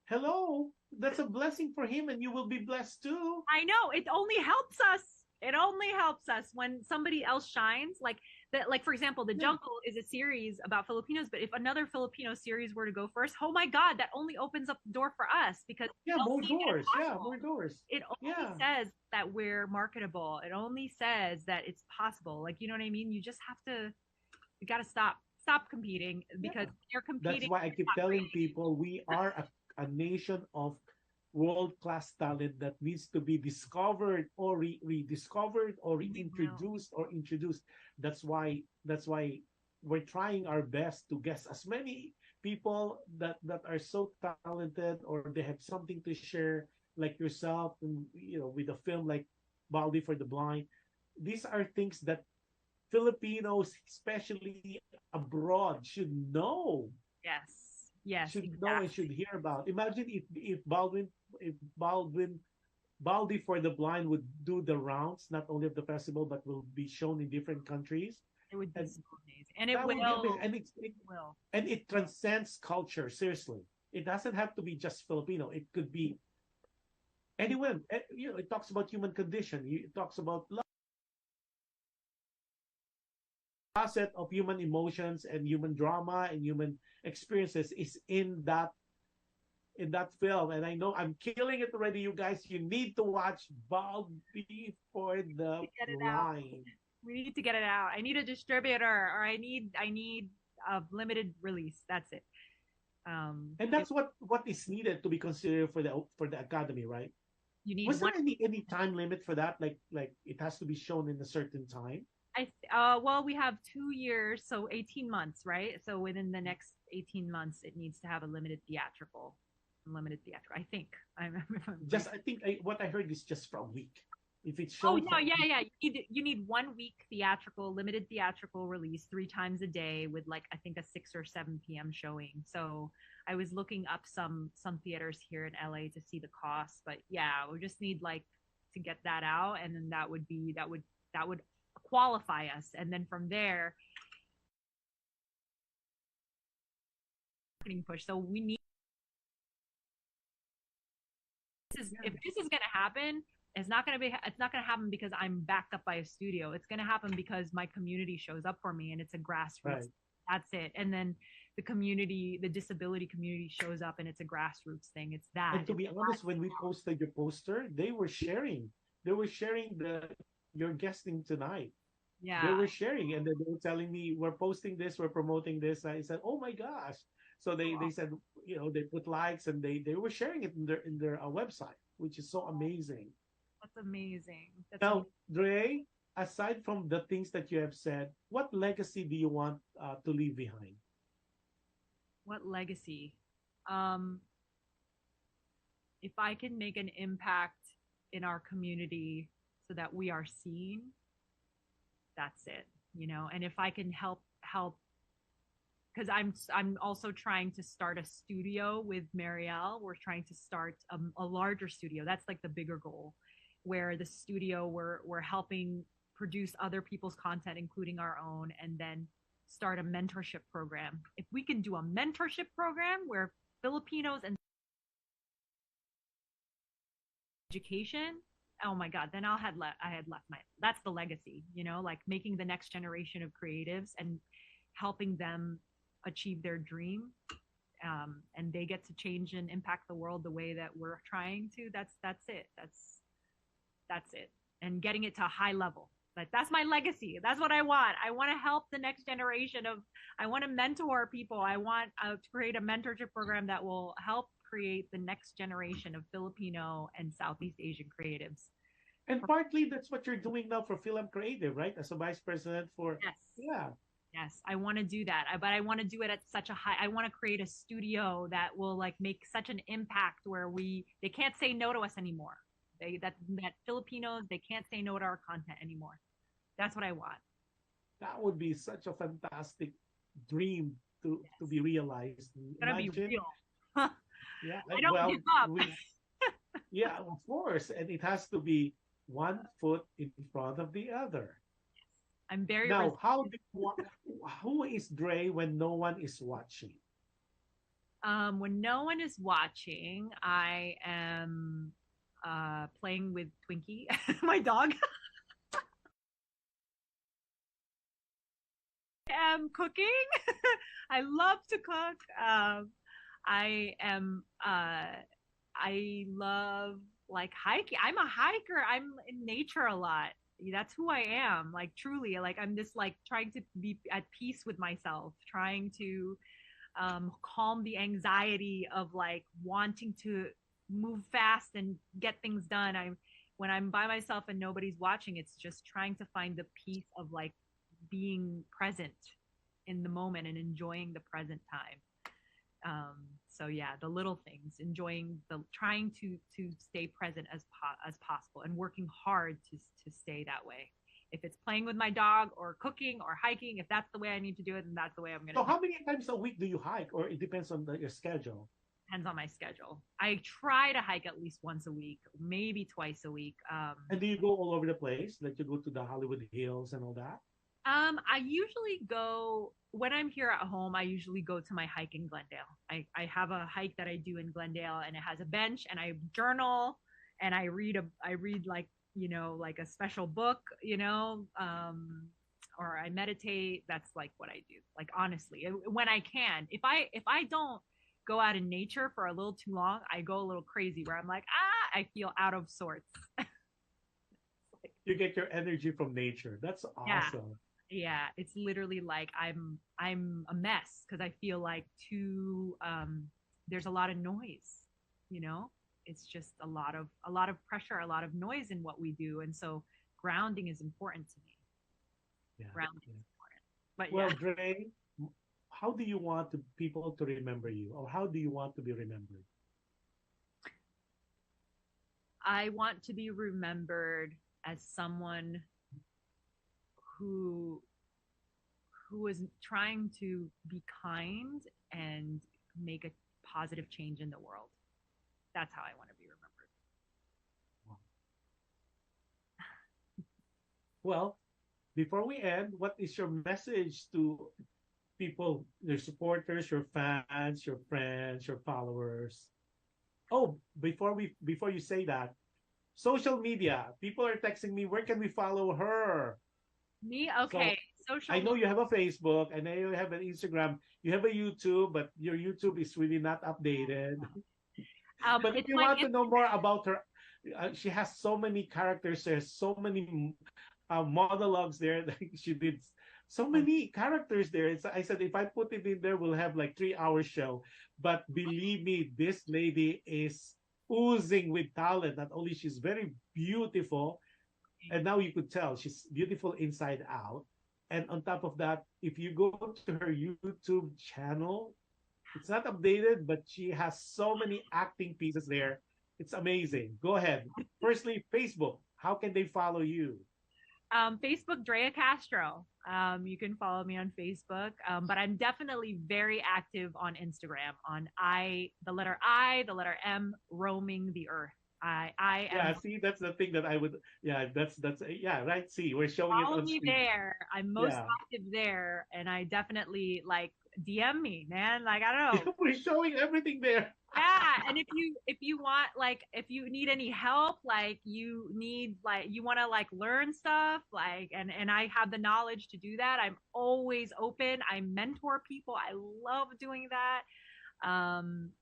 hello, that's a blessing for him, and you will be blessed too. I know, it only helps us. It only helps us when somebody else shines. Like that, like for example, The Jungle is a series about Filipinos, but if another Filipino series were to go first, oh my God, that only opens up the door for us, because Yeah, they'll more see it as doors. Yeah, possible. more doors. It only says that we're marketable. It only says that it's possible. Like, you know what I mean? You just have to, you got to stop competing, because you're That's competing. why I keep telling people we are a nation of world-class talent that needs to be discovered or rediscovered or reintroduced or introduced. That's why we're trying our best to guess as many people that are so talented, or they have something to share, like yourself, and with a film like Baldi for the Blind. These are things that Filipinos, especially abroad, should know. Yes, Should know and should hear about. Imagine if Baldi for the Blind would do the rounds, not only of the festival, but will be shown in different countries. It would be And so amazing, and it that would be will. amazing. And it transcends culture. Seriously, it doesn't have to be just Filipino. It could be anyone. It talks about human condition. It talks about love, facet of human emotions and human drama and human experiences is in that film. And I know I'm killing it already, you guys. You need to watch Baldi for the Get it out. Blind. We need to get it out. I need a distributor, or I need a limited release. That's it. And that's what is needed to be considered for the Academy, right? You need Was there any time limit for that? Like it has to be shown in a certain time? Well, we have 2 years, so 18 months, right? So within the next 18 months, it needs to have a limited theatrical. I think. What I heard is just for a week. If it's Oh shown. no, yeah. You need 1 week theatrical, limited theatrical release 3 times a day, with like I think a 6 or 7 p.m. showing. So I was looking up some theaters here in LA to see the cost, but yeah, we just need like to get that out, and then that would qualify us, and then from there, marketing push. So we need. If this is going to happen, it's not going to happen because I'm backed up by a studio. It's going to happen because my community shows up for me, and it's a grassroots. Right. That's it. And then the disability community shows up, and it's a grassroots thing. It's that. And to be honest, when we posted your poster, they were sharing your guesting tonight. Yeah. They were sharing, and then they were telling me, we're posting this, we're promoting this. I said, oh my gosh. So they said, they put likes, and they were sharing it in their website, which is so amazing. That's amazing. Now, Dre, aside from the things that you have said, what legacy do you want to leave behind? What legacy? If I can make an impact in our community so that we are seen, that's it. And if I can help, because I'm also trying to start a studio with Marielle. We're trying to start a larger studio. That's like the bigger goal, where the studio we're helping produce other people's content, including our own, and then start a mentorship program. If we can do a mentorship program where Filipinos and education, oh my God, then I had left that's the legacy, like making the next generation of creatives and helping them achieve their dream. And they get to change and impact the world the way that we're trying to. That's it. That's it. And getting it to a high level. Like, that's my legacy. That's what I want. I want to help the next generation I want to mentor people. I want to create a mentorship program that will help create the next generation of Filipino and Southeast Asian creatives. And partly that's what you're doing now for Film Creative, right? As a vice president for Yes. Yeah. Yes, I want to do that, but I want to do it at such a high. I want to create a studio that will like make such an impact where they can't say no to us anymore. That Filipinos, they can't say no to our content anymore. That's what I want. That would be such a fantastic dream to be realized. It's gonna be real. Yeah, I don't give up. Yeah, of course, and it has to be one foot in front of the other. I'm very now. Who is Dre when no one is watching? When no one is watching, I am playing with Twinkie, my dog. I am cooking. I love to cook. I love like hiking. I'm a hiker. I'm in nature a lot. That's who I am. Like, truly, like I'm just like trying to be at peace with myself, trying to calm the anxiety of like wanting to move fast and get things done. When I'm by myself and nobody's watching, it's just trying to find the peace of like being present in the moment and enjoying the present time. So yeah, the little things, trying to stay present as possible and working hard to stay that way. If it's playing with my dog or cooking or hiking, if that's the way I need to do it, then that's the way I'm going to So how many times a week do you hike, or it depends on your schedule? Depends on my schedule. I try to hike at least once a week, maybe twice a week. And do you go all over the place? Like you go to the Hollywood Hills and all that? I usually go when I'm here at home. I usually go to my hike in Glendale. I have a hike that I do in Glendale, and it has a bench, and I journal, and I read like like a special book, or I meditate. That's like what I do. Like, honestly, when I can. If I don't go out in nature for a little too long, I go a little crazy where I'm like, I feel out of sorts. You get your energy from nature. That's awesome. Yeah, it's literally like I'm a mess because I feel like there's a lot of noise, It's just a lot of pressure, a lot of noise in what we do, and so grounding is important to me. Yeah, grounding is important. But well, Dre, how do you want people to remember you, or how do you want to be remembered? I want to be remembered as someone who is trying to be kind and make a positive change in the world. That's how I want to be remembered. Well, before we end, what is your message to people, your supporters, your fans, your friends, your followers? Oh, before you say that, social media. People are texting me, where can we follow her? Me? Okay. So, I know you have a Facebook, I know you have an Instagram, you have a YouTube, but your YouTube is really not updated. But if you want to know more about her, she has so many characters. There's so many monologues there. She did so many characters there. I said, if I put it in there, we'll have like 3-hour show. But believe me, this lady is oozing with talent. Not only she's very beautiful, and now you could tell she's beautiful inside out. And on top of that, if you go to her YouTube channel, it's not updated, but she has so many acting pieces there. It's amazing. Go ahead. Firstly, Facebook. How can they follow you? Facebook, Drea Castro. You can follow me on Facebook, but I'm definitely very active on Instagram. On the letter M, roaming the earth. I am. Yeah, see, that's the thing that I would. Yeah, that's right. See, we're showing it on Follow me screen. there. I'm most active there, and I definitely like DM me, man. Like, I don't know. We're showing everything there. Yeah, and if you want, like, if you need any help, like you need, like, you want to like learn stuff, like, and I have the knowledge to do that, I'm always open. I mentor people. I love doing that.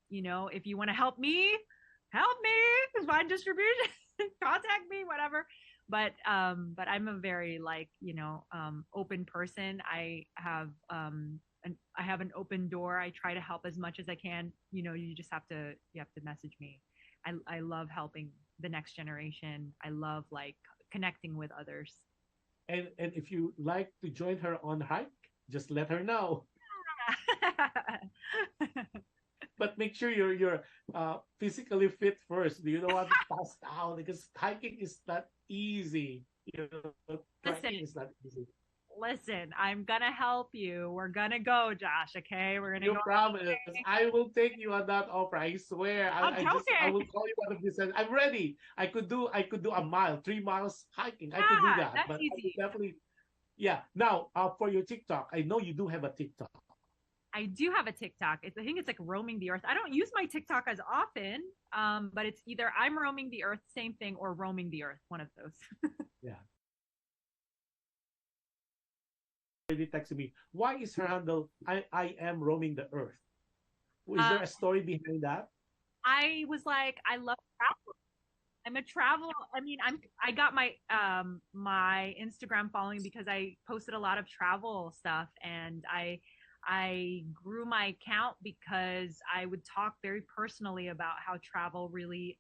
You know, if you want to help me, find distribution, contact me, whatever. But I'm a very, like, you know, open person. I have an open door. I try to help as much as I can. You know, you have to message me. I love helping the next generation. I love, like, connecting with others. And if you like to join her on hike, just let her know. But make sure you're physically fit first. You don't want to pass out because hiking is not easy. You know, trekking is not easy. Listen, I'm gonna help you. We're gonna go, Josh. Okay, we're gonna You go. promise. I will take you on that offer. I swear. I will call you one of these. I'm ready. I could do a mile, 3 miles hiking. I could do that. That's But easy. I definitely. Yeah. Now, for your TikTok, I know you do have a TikTok. I do have a TikTok. I think it's like roaming the earth. I don't use my TikTok as often, but it's either I'm roaming the earth, same thing, or roaming the earth, one of those. Yeah. Already texted me. Why is her handle? I am roaming the earth. Is there a story behind that? I was like, I love travel. I'm a travel. I mean, I got my my Instagram following because I posted a lot of travel stuff, and I grew my account because I would talk very personally about how travel really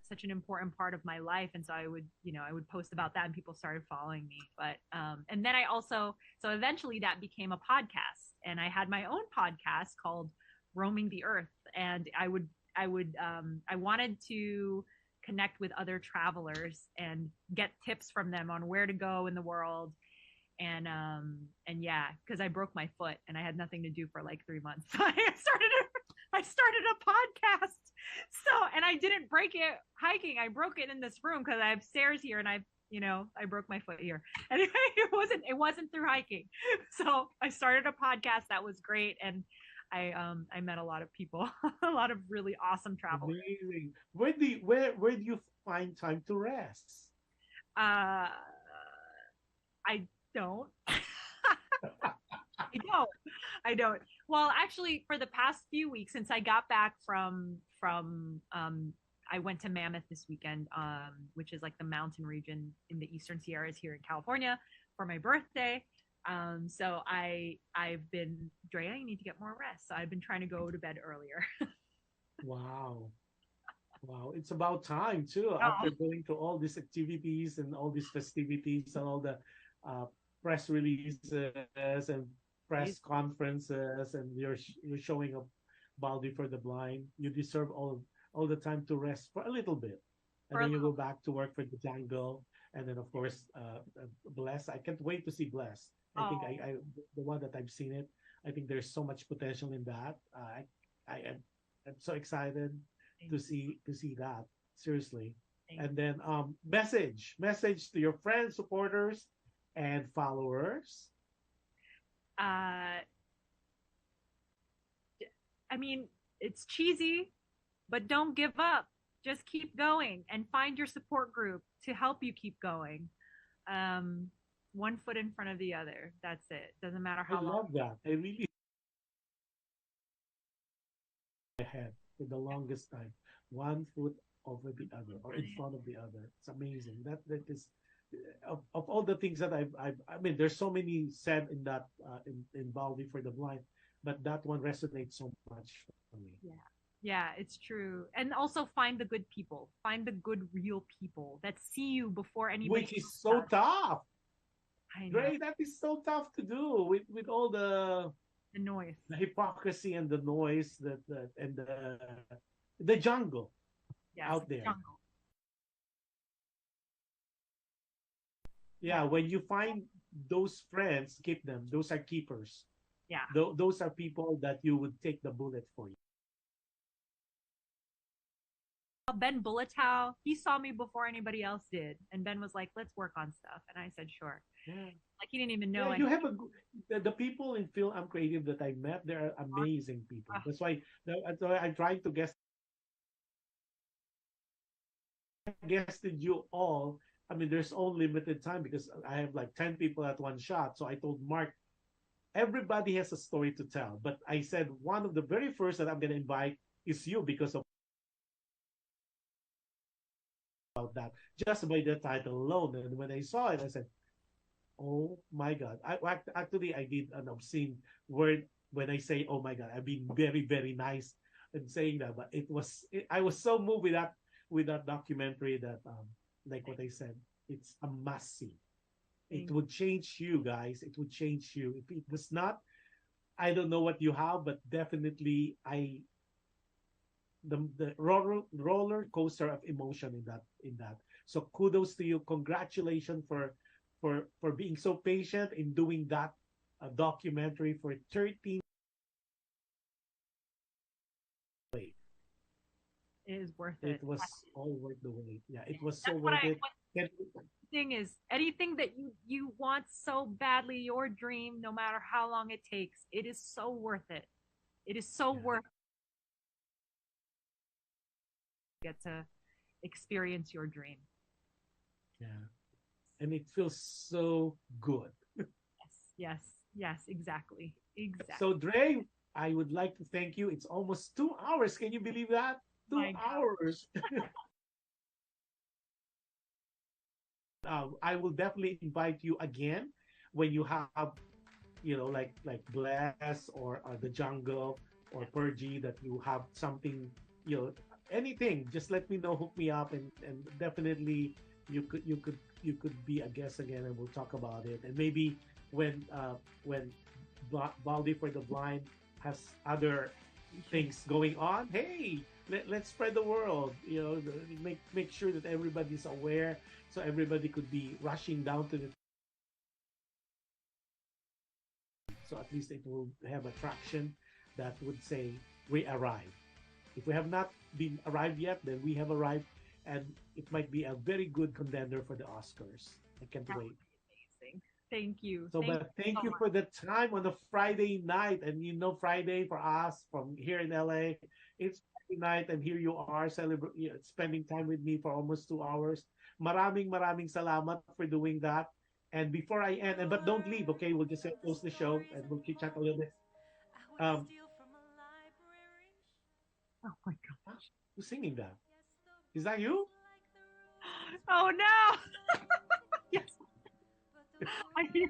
such an important part of my life. And so I would, you know, I would post about that and people started following me. But and then I also, so eventually that became a podcast, and I had my own podcast called Roaming the Earth. And I wanted to connect with other travelers and get tips from them on where to go in the world. And yeah, because I broke my foot and I had nothing to do for like 3 months. So I started a podcast. So, and I didn't break it hiking. I broke it in this room because I have stairs here, and I broke my foot here. Anyway, it wasn't through hiking. So I started a podcast that was great, and I met a lot of people, a lot of really awesome travelers. Amazing. Where do you find time to rest? I don't. I don't. Well, actually, for the past few weeks since I got back from I went to Mammoth this weekend, which is like the mountain region in the Eastern Sierras here in California, for my birthday. So I've been, Drea, you need to get more rest. So I've been trying to go to bed earlier. Wow. Wow. It's about time too. After going to all these activities and all these festivities and all the press releases and press conferences, and you're showing up Baldy for the Blind. You deserve all the time to rest for a little bit, and then you go back to work for the Jungle, and then of course Bless. I can't wait to see Bless. I think I the one that I've seen it. I think there's so much potential in that. I'm so excited to see that, seriously. And then message to your friends, supporters, and followers. I mean, it's cheesy, but don't give up. Just keep going and find your support group to help you keep going. One foot in front of the other. That's it. Doesn't matter how long. I love that. I really ahead for the longest time. One foot over the other or in front of the other. It's amazing. That is of all the things that I mean, there's so many said in that in Baldy for the Blind, but that one resonates so much for me. Yeah, it's true. And also find the good people. Find the good real people that see you before anybody. Which is so tough. I know. Great, that is so tough to do with all the noise, the hypocrisy and the noise and the jungle out there. Jungle. Yeah, when you find those friends, keep them. Those are keepers. Yeah. Those are people that you would take the bullet for you. Ben Bulletow, he saw me before anybody else did, and Ben was like, "Let's work on stuff," and I said, "Sure." Yeah. Like he didn't even know. Yeah, you have the people in Film I'm Creative that I met. They're amazing people. That's why I tried to guested you all. I mean, there's only limited time because I have like 10 people at one shot. So I told Mark, everybody has a story to tell. But I said one of the very first that I'm going to invite is you because of that, just by the title alone. And when I saw it, I said, "Oh my God!" I did an obscene word when I say, "Oh my God." I've been very, very nice in saying that, but I was so moved with that documentary that, like what I said, it's a must see. It would change you guys. It would change you. If it was not, I don't know what you have, but definitely the roller coaster of emotion in that. So kudos to you. Congratulations for being so patient in doing that documentary for 13. It is worth it. It was all worth the wait. Yeah, it was so That's worth it. Thing is, anything that you want so badly, your dream, no matter how long it takes, it is so worth it. It is so worth it. Get to experience your dream. Yeah, and it feels so good. Yes, exactly. So Dre, I would like to thank you. It's almost 2 hours. Can you believe that? 2 hours. I will definitely invite you again when you have, like Bless or The Jungle or Purgy, that you have something, anything. Just let me know, hook me up, and definitely you could be a guest again, and we'll talk about it. And maybe when Baldy for the Blind has other things going on, hey, let's spread the word. Make sure that everybody's aware, so everybody could be rushing down to the. So at least it will have a traction that would say we arrived. If we have not been arrived yet, then we have arrived, and it might be a very good contender for the Oscars. I can't wait. Amazing. Thank you. So, thank you for the time on a Friday night. And Friday for us from here in LA, it's Friday night, and here you are spending time with me for almost 2 hours. Maraming salamat for doing that. And before I end, but don't leave, okay? We'll just close the show and we'll keep chat a little bit. Oh my gosh. Who's singing that? Is that you? Oh no! Yes. I hear.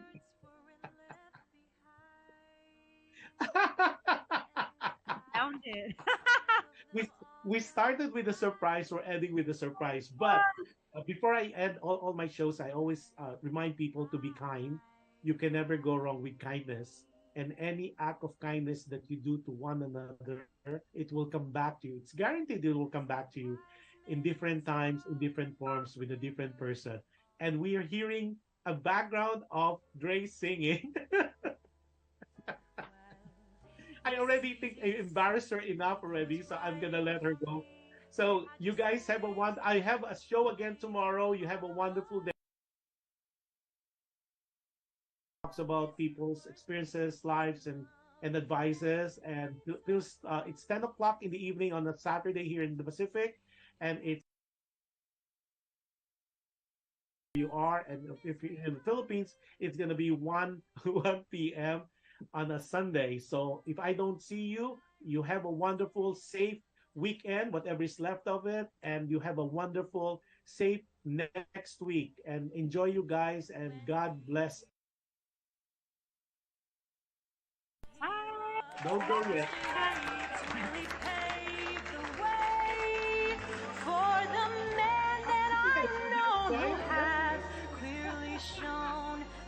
Found it. we started with a surprise. We're ending with a surprise. But before I end all my shows, I always remind people to be kind. You can never go wrong with kindness. And any act of kindness that you do to one another, it will come back to you. It's guaranteed it will come back to you in different times, in different forms, with a different person. And we are hearing a background of Dre singing. I already think I embarrassed her enough already, so I'm gonna let her go. So you guys have I have a show again tomorrow. You have a wonderful day. Talks about people's experiences, lives, and advices. And it's 10 o'clock in the evening on a Saturday here in the Pacific, and it's you are, and if you're in the Philippines, it's gonna be 1 p.m. on a Sunday. So if I don't see you, you have a wonderful, safe weekend, whatever is left of it, and you have a wonderful, safe next week. And enjoy, you guys, and God bless. Don't go yet.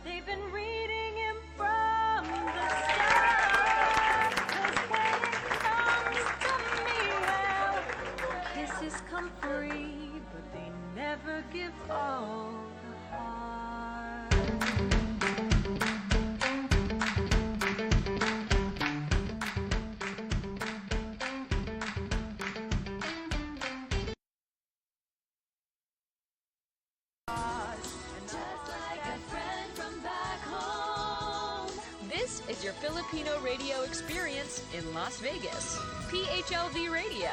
They've been reading him from the start. 'Cause when it comes to me, well, kisses come free, but they never give all. is your Filipino radio experience in Las Vegas. PHLV Radio.